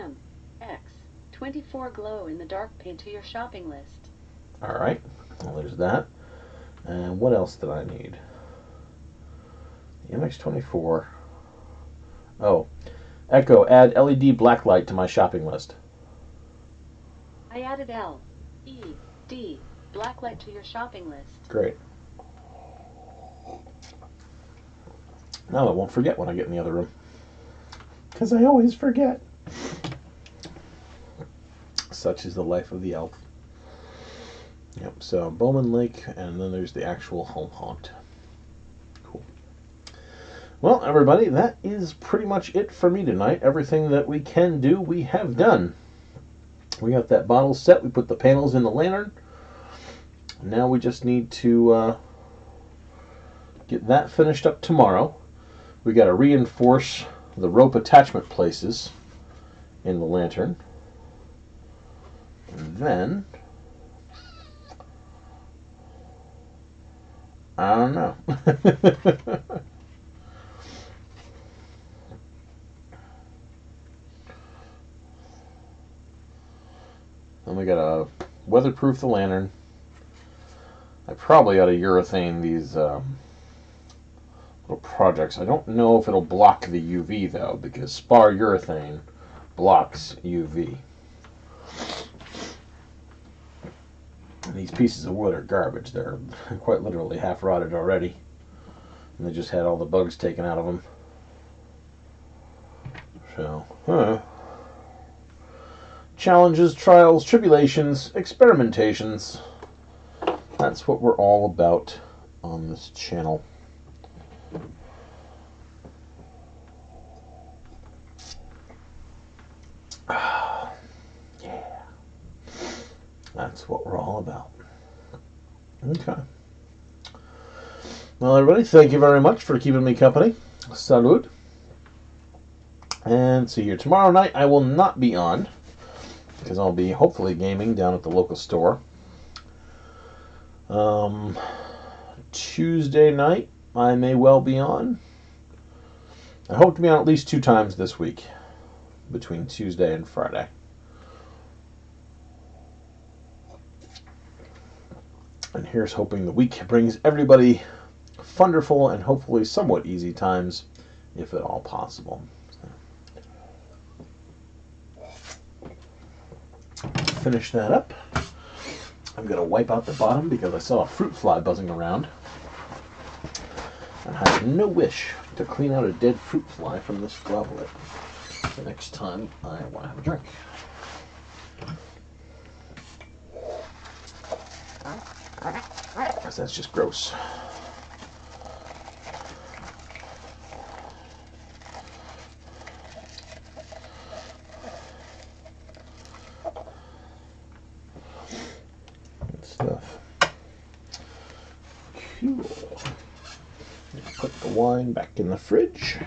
MX-24 glow-in-the-dark paint to your shopping list. Alright, well there's that. And what else did I need? The MX-24. Oh, Echo, add LED blacklight to my shopping list. I added LED blacklight to your shopping list. Great. Now I won't forget when I get in the other room. Because I always forget. Such is the life of the elf. Yep, so Bowman Lake, and then there's the actual home haunt. Cool. Well, everybody, that is pretty much it for me tonight. Everything that we can do, we have done. We got that bottle set. We put the panels in the lantern. Now we just need to get that finished up tomorrow. We got to reinforce the rope attachment places in the lantern. And then, I don't know. Then we got to weatherproof the lantern. I probably ought to urethane these little projects. I don't know if it'll block the UV though, because spar urethane blocks UV. And these pieces of wood are garbage. They're quite literally half rotted already. And they just had all the bugs taken out of them. So, challenges, trials, tribulations, experimentations. That's what we're all about on this channel. Yeah. That's what we're all about. Okay. Well, everybody, thank you very much for keeping me company. Salud. And see here. Tomorrow night I will not be on, because I'll be hopefully gaming down at the local store. Tuesday night I may well be on. I hope to be on at least 2 times this week, between Tuesday and Friday. And here's hoping the week brings everybody wonderful and hopefully somewhat easy times, if at all possible. Finish that up. I'm going to wipe out the bottom because I saw a fruit fly buzzing around. And I have no wish to clean out a dead fruit fly from this goblet the next time I want to have a drink. Because that's just gross. Good stuff. Cool. Put the wine back in the fridge.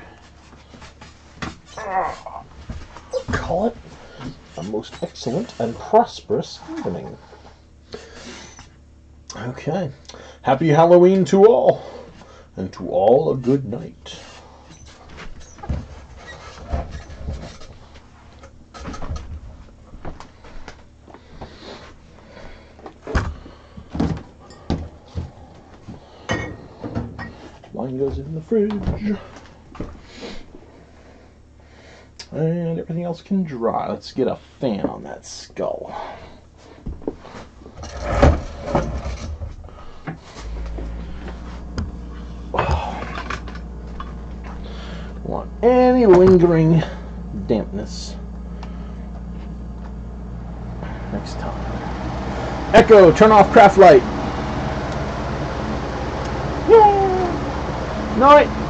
Call it a most excellent and prosperous evening. Okay. Happy Halloween to all, and to all a good night. Wine goes in the fridge. And everything else can dry. Let's get a fan on that skull. Want any lingering dampness next time. Echo, turn off craft light. Yay! Night.